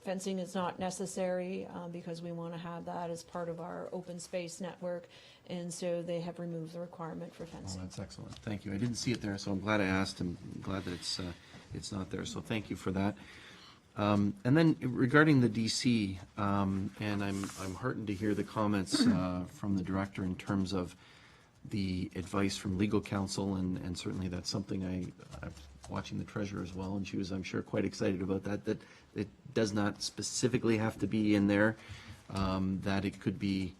fencing is not necessary, because we want to have that as part of our open space network, and so they have removed the requirement for Oh, fencing. that's excellent. Thank you. I didn't see it there, so I'm glad I asked, and I'm glad that it's not there. So thank you for that. And then regarding the DC, and I'm heartened to hear the comments from the director in terms of the advice from legal counsel, and certainly that's something I'm watching the treasurer as well, and she was, I'm sure, quite excited about that it does not specifically have to be in there, that it could be,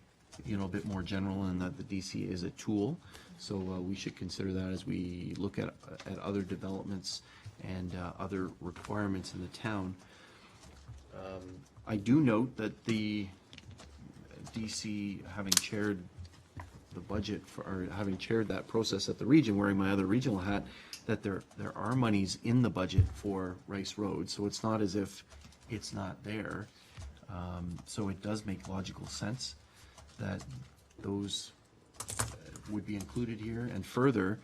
a bit more general, and that the DC is a tool. So we should consider that as we look at other developments and other requirements in the town. I do note that the DC, having chaired the budget or having chaired that process at the region, wearing my other regional hat, that there are monies in the budget for Rice Road, so it's not as if it's not there. So it does make logical sense that those would be included here. And further,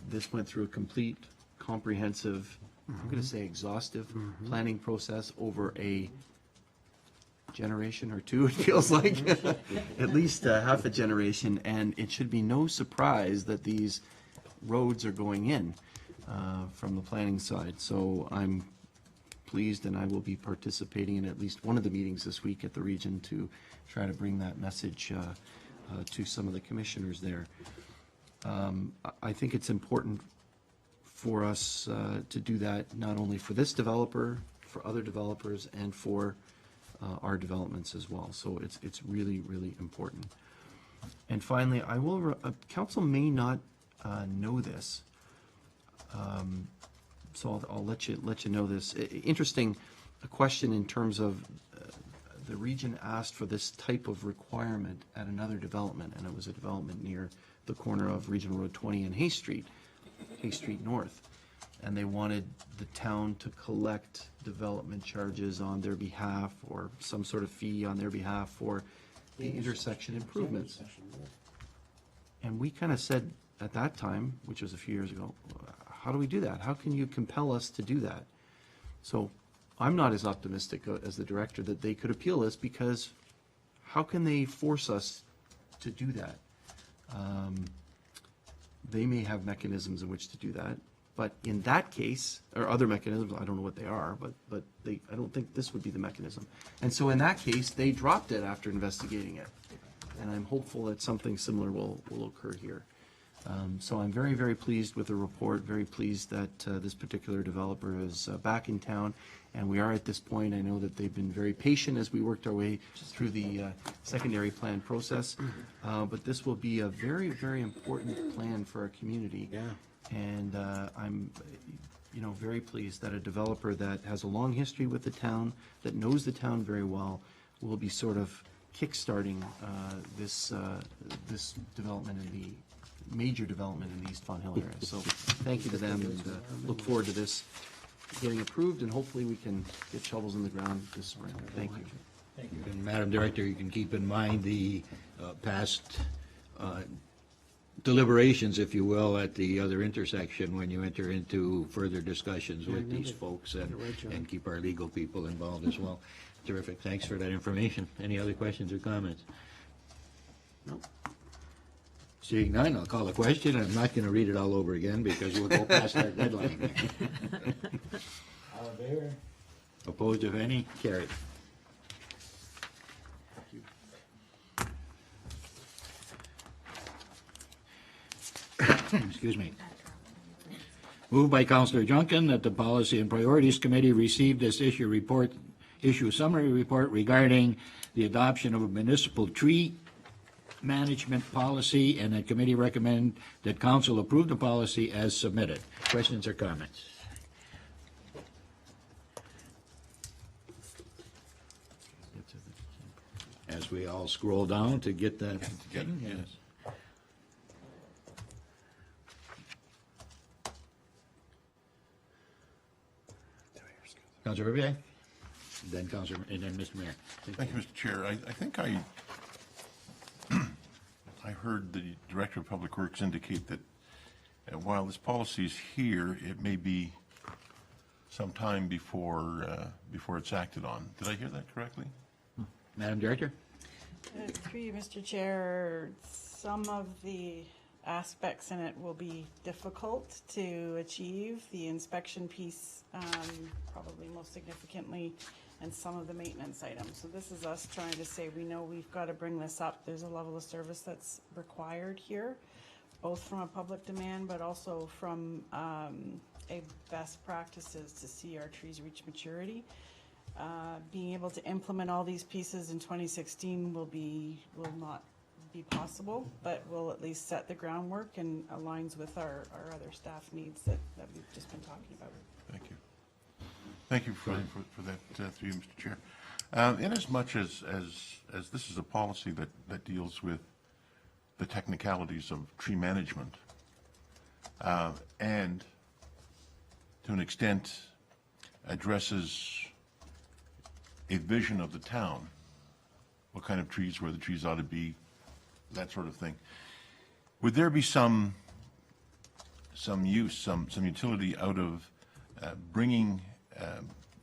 this went through a complete, comprehensive, I'm going to say exhaustive planning process over a generation or two, it feels like, at least half a generation, and it should be no surprise that these roads are going in from the planning side. So I'm pleased, and I will be participating in at least one of the meetings this week at the region to try to bring that message to some of the commissioners there. I think it's important for us to do that, not only for this developer, for other developers, and for our developments as well. So it's really, really important. And finally, I will, council may not know this, so I'll let you know this. Interesting, a question in terms of the region asked for this type of requirement at another development, and it was a development near the corner of Regional Road 20 and Hay Street North. And they wanted the town to collect development charges on their behalf, or some sort of fee on their behalf for the intersection improvements. And we kind of said at that time, which was a few years ago, how do we do that? How can you compel us to do that? So I'm not as optimistic as the director that they could appeal this, because how can they force us to do that? They may have mechanisms in which to do that, but in that case, or other mechanisms, I don't know what they are, but I don't think this would be the mechanism. And so in that case, they dropped it after investigating it. And I'm hopeful that something similar will occur here. So I'm very, very pleased with the report, very pleased that this particular developer is back in town. And we are at this point, I know that they've been very patient as we worked our way through the secondary plan process. But this will be a very, very important plan for our community. Yeah. And I'm, very pleased that a developer that has a long history with the town, that knows the town very well, will be sort of kickstarting this development in the major development in the East Fon Hill area. So thank you to them, and look forward to this getting approved, and hopefully we can get shovels in the ground this spring. Thank you. Thank you. And Madam Director, you can keep in mind the past deliberations, if you will, at the other intersection when you enter into further discussions with these folks, and keep our legal people involved as well. Terrific. Thanks for that information. Any other questions or comments? No. Seeing none, I'll call a question. I'm not going to read it all over again because we'll go past our deadline. All in favor? Opposed, if any? Carried. Excuse me. Moved by Councillor Junkin that the Policy and Priorities Committee receive this issue summary report regarding the adoption of a municipal tree management policy, and the committee recommend that council approve the policy as submitted. Questions or comments? As we all scroll down to get that. Yes. Councillor Riviere? Then Councillor, and then Mr. Mayor. Thank you, Mr. Chair. I think I heard the Director of Public Works indicate that while this policy is here, it may be some time before it's acted on. Did I hear that correctly? Madam Director? Through you, Mr. Chair, some of the aspects in it will be difficult to achieve. The inspection piece, probably most significantly, and some of the maintenance items. So this is us trying to say, we know we've got to bring this up. There's a level of service that's required here, both from a public demand, but also from a best practices to see our trees reach maturity. Being able to implement all these pieces in 2016 will not be possible, but will at least set the groundwork and aligns with our other staff needs that we've just been talking about. Thank you. Thank you for that, through you, Mr. Chair. Inasmuch as this is a policy that deals with the technicalities of tree management, and to an extent addresses a vision of the town, what kind of trees, where the trees ought to be, that sort of thing. Would there be some use, some utility out of bringing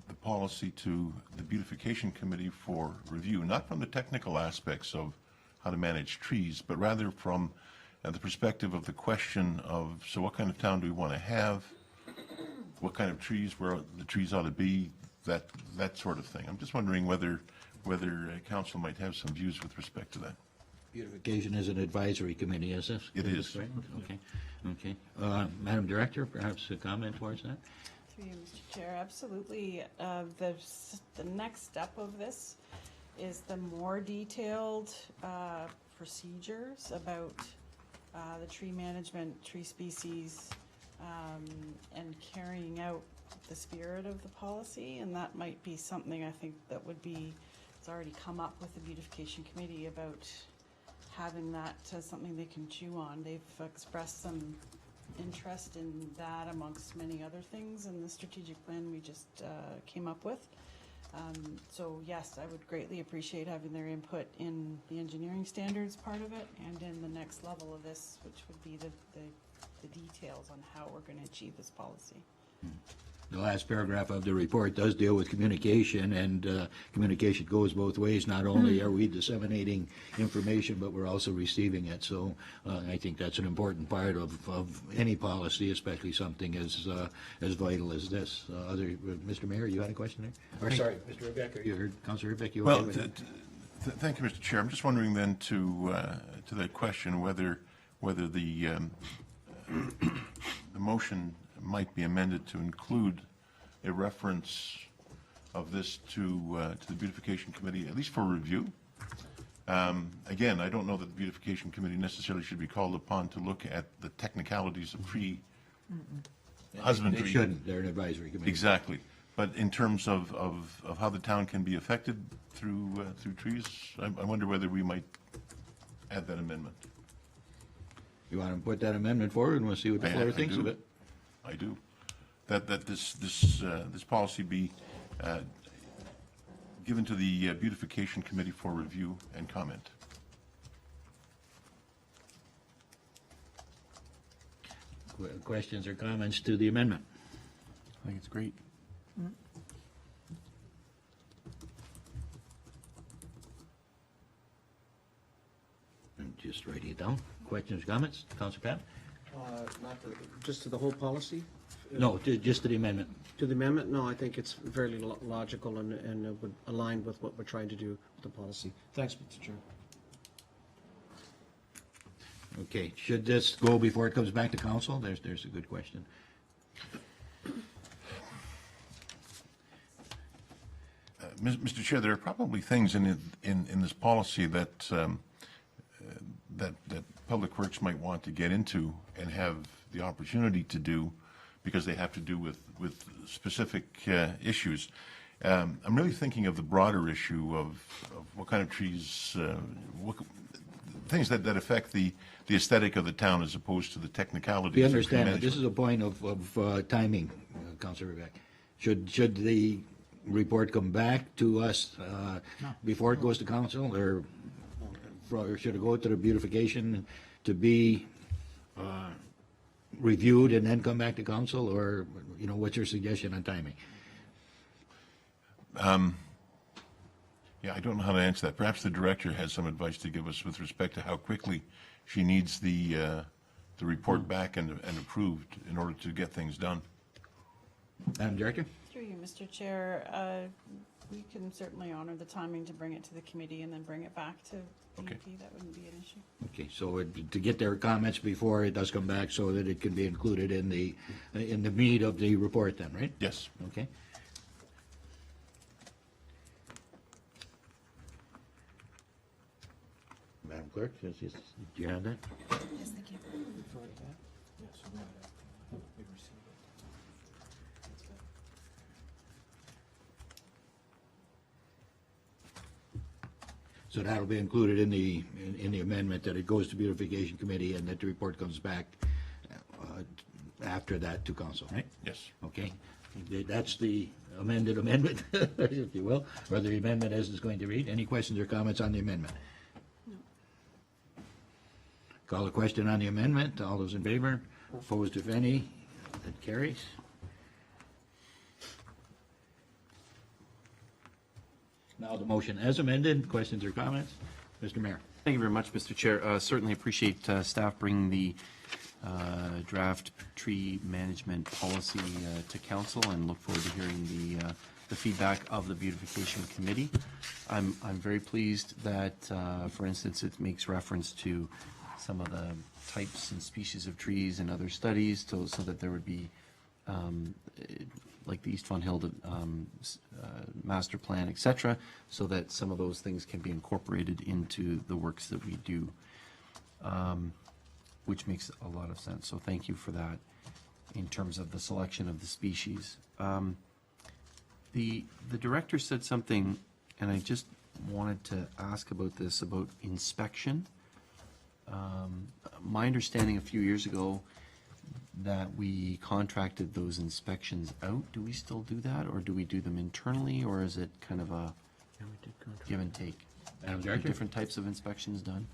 the policy to the Beautification Committee for review, not from the technical aspects of how to manage trees, but rather from the perspective of the question of, so what kind of town do we want to have? What kind of trees, where the trees ought to be, that sort of thing. I'm just wondering whether council might have some views with respect to that. Beautification is an advisory committee, is this? It is. Right? Okay, okay. Madam Director, perhaps a comment towards that? Through you, Mr. Chair, absolutely. The next step of this is the more detailed procedures about the tree management, tree species, and carrying out the spirit of the policy. And that might be something I think that would be, it's already come up with the beautification committee about having that as something they can chew on. They've expressed some interest in that amongst many other things in the strategic plan we just came up with. So yes, I would greatly appreciate having their input in the engineering standards part of it and in the next level of this, which would be the details on how we're going to achieve this policy. The last paragraph of the report does deal with communication, and communication goes both ways. Not only are we disseminating information, but we're also receiving it. So I think that's an important part of any policy, especially something as vital as this. Mr. Mayor, you had a question there? Or sorry, Mr. Rebecca, you heard Councilor Rebecca. You okay with that? Thank you, Mr. Chair. I'm just wondering then to that question whether the motion might be amended to include a reference of this to the Beautification Committee, at least for review. Again, I don't know that the Beautification Committee necessarily should be called upon to look at the technicalities of tree husbandry. They shouldn't. They're an advisory committee. Exactly. But in terms of how the town can be affected through trees, I wonder whether we might add that amendment. You want to put that amendment forward, and we'll see what the floor thinks of it. I do. That this policy be given to the Beautification Committee for review and comment. Questions or comments to the amendment? I think it's great. I'm just writing it down. Questions, comments? Councilor Pat? Just to the whole policy? No, just to the amendment. To the amendment? No, I think it's fairly logical and it would align with what we're trying to do with the policy. Thanks, Mr. Chair. Okay, should this go before it comes back to council? There's a good question. Mr. Chair, there are probably things in this policy that that Public Works might want to get into and have the opportunity to do because they have to do with specific issues. I'm really thinking of the broader issue of what kind of trees, things that affect the aesthetic of the town as opposed to the technicalities. We of understand, but management. this is a point of timing, Councilor Rebecca. Should the report come back to us before it goes to council, or should it go to the beautification to be reviewed and then come back to council, or what's your suggestion on timing? Yeah, I don't know how to answer that. Perhaps the director has some advice to give us with respect to how quickly she needs the report back and approved in order to get things done. Madam Director? Through you, Mr. Chair, we can certainly honor the timing to bring it to the committee and then bring it back to Okay. DEP. That wouldn't be an issue. Okay, so to get their comments before it does come back so that it can be included in the meat of the report then, right? Yes. Okay. Madam Clerk, do you have that? Yes, thank you. So that'll be included in the amendment, that it goes to beautification committee and that the report comes back after that to council, right? Yes. Okay, that's the amended amendment, if you will, or the amendment as it's going to read. Any questions or comments on the amendment? No. Call the question on the amendment. All those in favor? Opposed, if any? That carries. Now the motion as amended. Questions or comments? Mr. Mayor. Thank you very much, Mr. Chair. Certainly appreciate staff bringing the draft tree management policy to council, and look forward to hearing the feedback of the beautification committee. I'm very pleased that, for instance, it makes reference to some of the types and species of trees in other studies, so that there would be, like the East Fun Hill master plan, et cetera, so that some of those things can be incorporated into the works that we do, which makes a lot of sense. So thank you for that in terms of the selection of the species. The director said something, and I just wanted to ask about this, about inspection. My understanding a few years ago that we contracted those inspections out. Do we still do that, or do we do them internally, or is it kind of a give and take? Madam Are Director? different types of inspections done?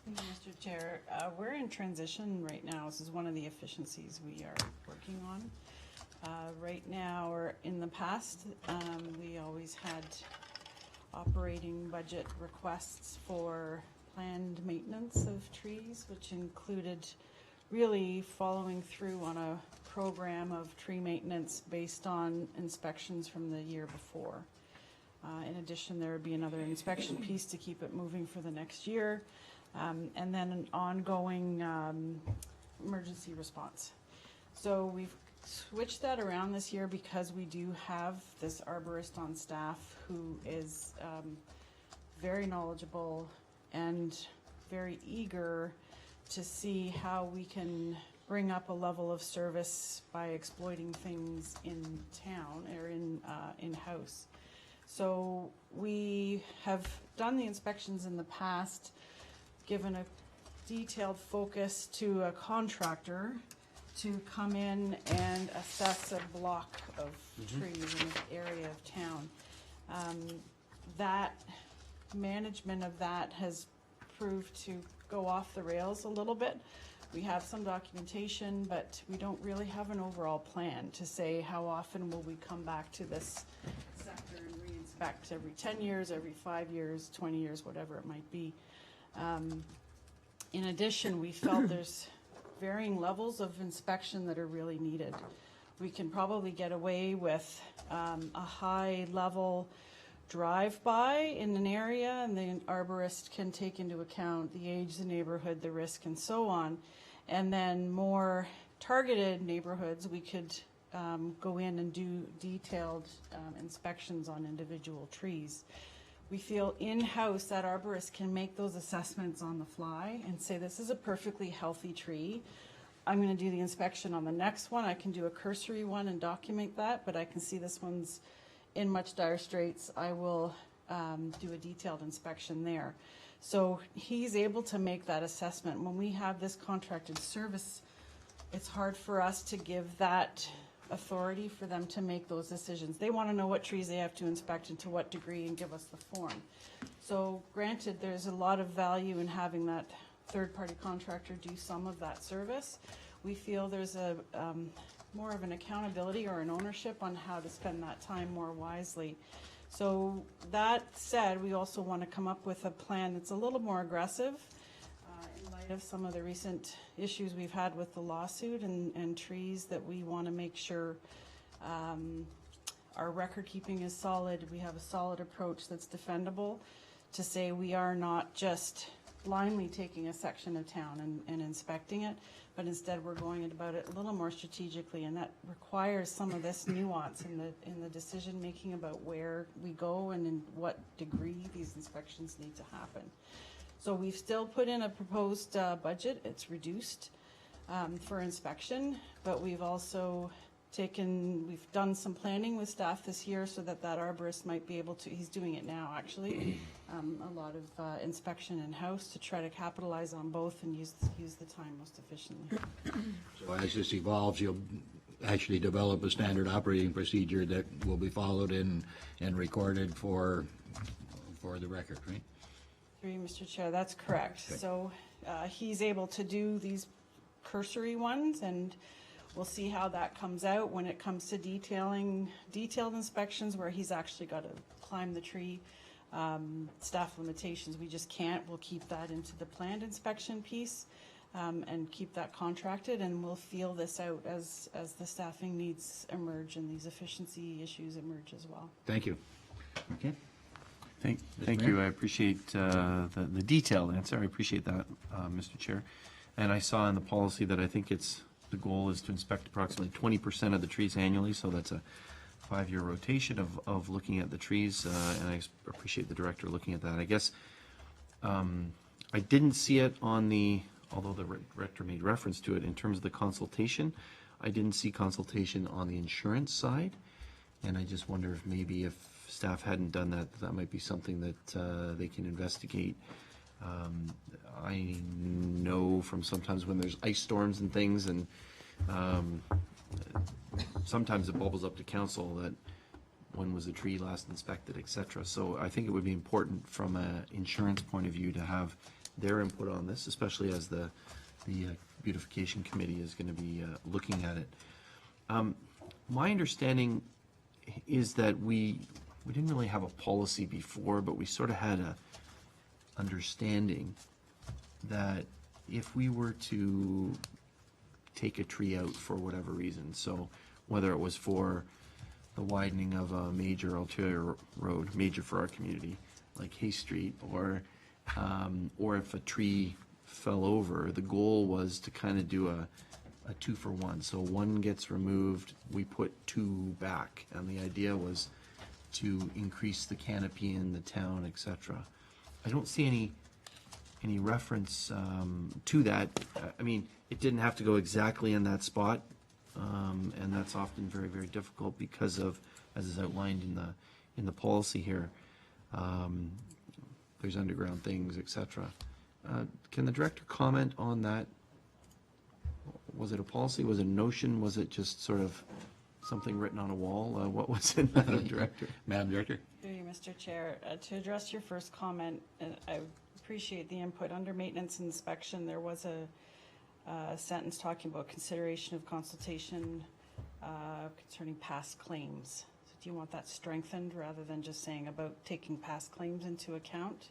Thank you, Mr. Chair. We're in transition right now. This is one of the efficiencies we are working on. Right now, or in the past, we always had operating budget requests for planned maintenance of trees, which included really following through on a program of tree maintenance based on inspections from the year before. In addition, there would be another inspection piece to keep it moving for the next year, and then an ongoing emergency response. So we've switched that around this year because we do have this arborist on staff who is very knowledgeable and very eager to see how we can bring up a level of service by exploiting things in town or in-house. So we have done the inspections in the past, given a detailed focus to a contractor to come in and assess a block of trees in an area of town. That management of that has proved to go off the rails a little bit. We have some documentation, but we don't really have an overall plan to say how often will we come back to this sector and re-inspect every 10 years, every 5 years, 20 years, whatever it might be. In addition, we felt there's varying levels of inspection that are really needed. We can probably get away with a high level drive-by in an area, and the arborist can take into account the age, the neighborhood, the risk, and so on. And then more targeted neighborhoods, we could go in and do detailed inspections on individual trees. We feel in-house that arborist can make those assessments on the fly and say, this is a perfectly healthy tree. I'm going to do the inspection on the next one. I can do a cursory one and document that, but I can see this one's in much dire straits. I will do a detailed inspection there. So he's able to make that assessment. When we have this contracted service, it's hard for us to give that authority for them to make those decisions. They want to know what trees they have to inspect and to what degree, and give us the form. So granted, there's a lot of value in having that third-party contractor do some of that service. We feel there's a more of an accountability or an ownership on how to spend that time more wisely. So that said, we also want to come up with a plan that's a little more aggressive in light of some of the recent issues we've had with the lawsuit and trees, that we want to make sure our record keeping is solid. We have a solid approach that's defendable, to say we are not just blindly taking a section of town and inspecting it, but instead we're going about it a little more strategically, and that requires some of this nuance in the decision making about where we go and in what degree these inspections need to happen. So we've still put in a proposed budget. It's reduced for inspection, but we've also we've done some planning with staff this year so that arborist might be able to, he's doing it now actually, a lot of inspection in-house to try to capitalize on both and use the time most efficiently. So as this evolves, you'll actually develop a standard operating procedure that will be followed and recorded for the record, right? Through you, Mr. Chair, that's correct. Okay. So he's able to do these cursory ones, and we'll see how that comes out when it comes to detailed inspections where he's actually got to climb the tree. Staff limitations, we just can't. We'll keep that into the planned inspection piece. and keep that contracted, and we'll feel this out as the staffing needs emerge and these efficiency issues emerge as well. Thank you. Okay. Thank you. I appreciate the detailed answer. I appreciate that, Mr. Chair. And I saw in the policy that I think the goal is to inspect approximately 20% of the trees annually, so that's a 5-year rotation of looking at the trees, and I appreciate the director looking at that. I guess I didn't see it on although the director made reference to it in terms of the consultation, I didn't see consultation on the insurance side, and I just wonder if maybe if staff hadn't done that, that might be something that they can investigate. I know from sometimes when there's ice storms and things, and sometimes it bubbles up to council that when was a tree last inspected, etc. So I think it would be important from an insurance point of view to have their input on this, especially as the beautification committee is going to be looking at it. My understanding is that we didn't really have a policy before, but we sort of had a understanding that if we were to take a tree out for whatever reason, so whether it was for the widening of a major arterial road, major for our community, like Hay Street, or if a tree fell over, the goal was to kind of do a 2-for-1. So one gets removed, we put 2 back, and the idea was to increase the canopy in the town, etc. I don't see any reference to that. I mean, it didn't have to go exactly in that spot, and that's often very, very difficult because of, as is outlined in the policy here, there's underground things, etc. Can the director comment on that? Was it a policy? Was it a notion? Was it just sort of something written on a wall? What was it, Madam Director? Madam Director? Through you, Mr. Chair. To address your first comment, I appreciate the input. Under maintenance and inspection, there was a sentence talking about consideration of consultation concerning past claims. So do you want that strengthened rather than just saying about taking past claims into account?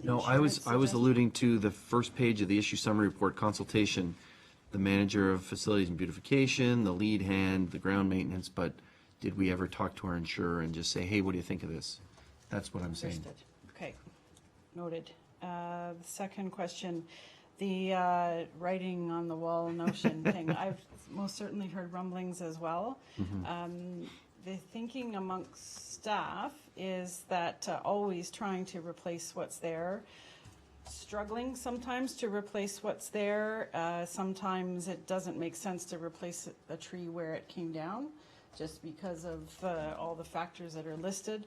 No, I was alluding to the first page of the issue summary report, consultation, the manager of facilities and beautification, the lead hand, the ground maintenance, but did we ever talk to our insurer and just say, hey, what do you think of this? That's what I'm saying. Understood. Okay, noted. The second question, the writing on the wall notion thing, I've most certainly heard rumblings as well. The thinking amongst staff is that always trying to replace what's there, struggling sometimes to replace what's there. Sometimes it doesn't make sense to replace a tree where it came down just because of all the factors that are listed.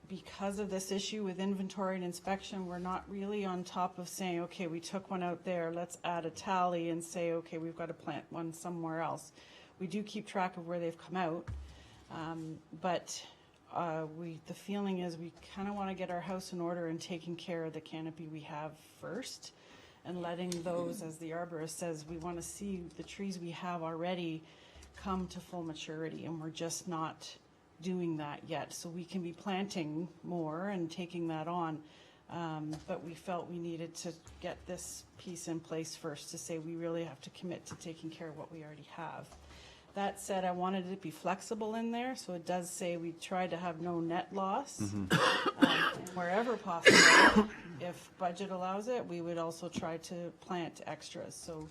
Because of this issue with inventory and inspection, we're not really on top of saying, okay, we took one out there, let's add a tally and say, okay, we've got to plant one somewhere else. We do keep track of where they've come out, but the feeling is we kind of want to get our house in order and taking care of the canopy we have first, and letting those, as the arborist says, we want to see the trees we have already come to full maturity, and we're just not doing that yet. So we can be planting more and taking that on, but we felt we needed to get this piece in place first to say we really have to commit to taking care of what we already have. That said, I wanted it to be flexible in there, so it does say we try to have no net loss. And wherever possible, if budget allows it, we would also try to plant extras. So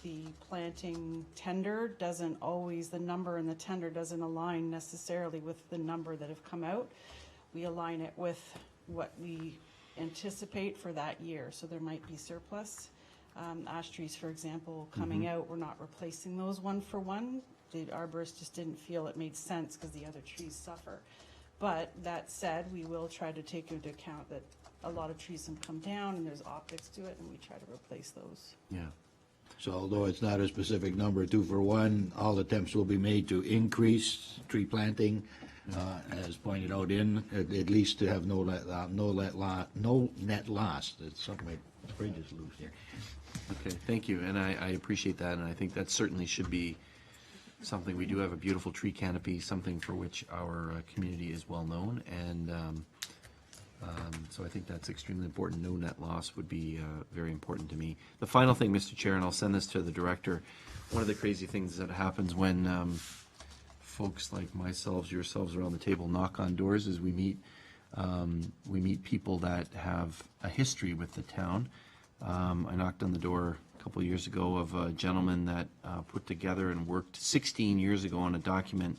the planting tender doesn't always, the number in the tender doesn't align necessarily with the number that have come out. We align it with what we anticipate for that year. So there might be surplus. Ash trees, for example, coming out, we're not replacing those 1-for-1. The arborist just didn't feel it made sense because the other trees suffer. But that said, we will try to take into account that a lot of trees have come down and there's optics to it, and we try to replace those. Yeah. So although it's not a specific number, 2-for-1, all attempts will be made to increase tree planting, as pointed out at least to have no net loss. It's something my brain is loose here. Okay, thank you, and I appreciate that, and I think that certainly should be something. We do have a beautiful tree canopy, something for which our community is well known, and So I think that's extremely important. No net loss would be very important to me. The final thing, Mr. Chair, and I'll send this to the director, one of the crazy things that happens when folks like myself, yourselves around the table knock on doors is we meet people that have a history with the town. I knocked on the door a couple of years ago of a gentleman that put together and worked 16 years ago on a document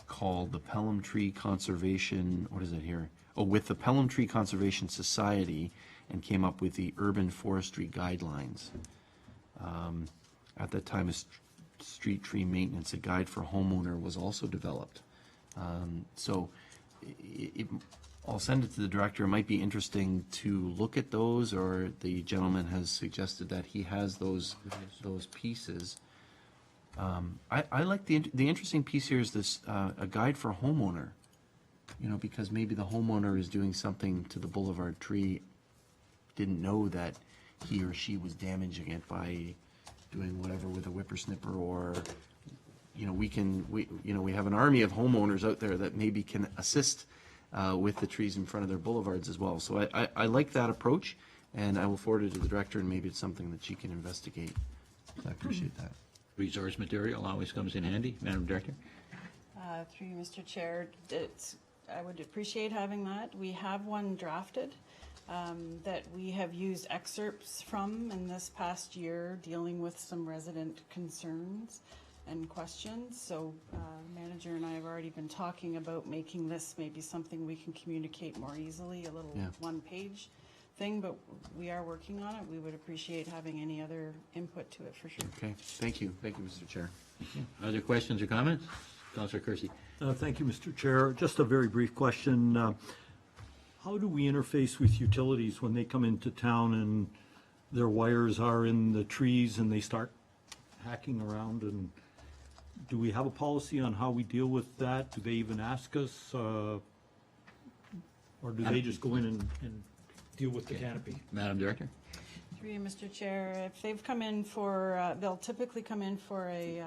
called the Pelham Tree Conservation, what is it here? Oh, with the Pelham Tree Conservation Society, and came up with the Urban Forestry Guidelines. At that time, street tree maintenance, a guide for homeowner, was also developed. So I'll send it to the director. It might be interesting to look at those, or the gentleman has suggested that he has those pieces. I like the interesting piece here is this, a guide for homeowner, you know, because maybe the homeowner is doing something to the boulevard tree, didn't know that he or she was damaging it by doing whatever with a whippersnipper, or, you know, we have an army of homeowners out there that maybe can assist with the trees in front of their boulevards as well. So I like that approach, and I will forward it to the director, and maybe it's something that she can investigate. I appreciate that. Resource material always comes in handy. Madam Director? Through you, Mr. Chair, I would appreciate having that. We have one drafted that we have used excerpts from in this past year, dealing with some resident concerns and questions. So manager and I have already been talking about making this maybe something we can communicate more easily, a little one-page thing, but we are working on it. We would appreciate having any other input to it for sure. Okay, thank you, Mr. Chair. Other questions or comments? Councillor Kersey. Thank you, Mr. Chair. Just a very brief question. How do we interface with utilities when they come into town and their wires are in the trees and they start hacking around? And do we have a policy on how we deal with that? Do they even ask us? Or do they just go in and deal with the canopy? Madam Director? Through you, Mr. Chair, if they've come in for, they'll typically come in for a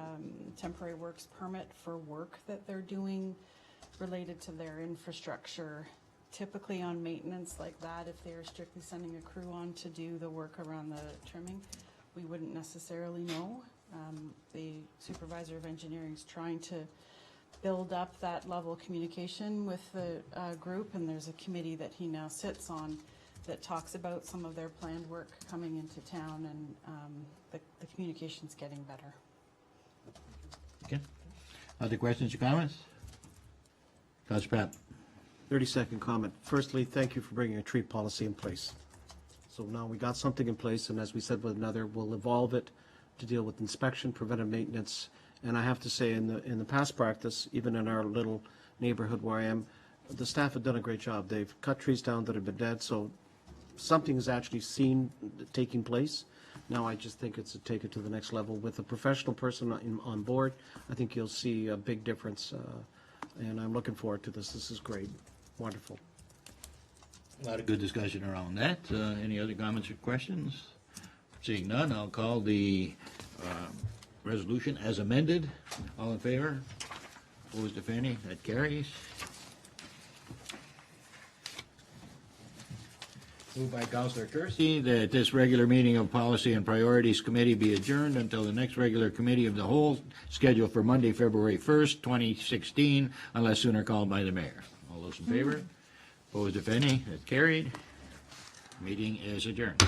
temporary works permit for work that they're doing related to their infrastructure. Typically on maintenance like that, if they're strictly sending a crew on to do the work around the trimming, we wouldn't necessarily know. The supervisor of engineering is trying to build up that level of communication with the group, and there's a committee that he now sits on that talks about some of their planned work coming into town, and the communication's getting better. Okay. Other questions or comments? Councillor Pratt. 30-second comment. Firstly, thank you for bringing a tree policy in place. So now we got something in place, and as we said with another, we'll evolve it to deal with inspection, preventive maintenance. And I have to say, in the past practice, even in our little neighborhood where I am, the staff have done a great job. They've cut trees down that have been dead, so something is actually seen taking place. Now I just think it's to take it to the next level. With a professional person on board, I think you'll see a big difference, and I'm looking forward to this. This is great. Wonderful. A lot of good discussion around that. Any other comments or questions? Seeing none, I'll call the resolution as amended. All in favor? Opposed, if any? That carries. Moved by Councillor Kersey that this regular meeting of Policy and Priorities Committee be adjourned until the next regular committee of the whole scheduled for Monday, February 1st, 2016, unless sooner called by the mayor. All those in favor? Opposed, if any? That carried. Meeting is adjourned.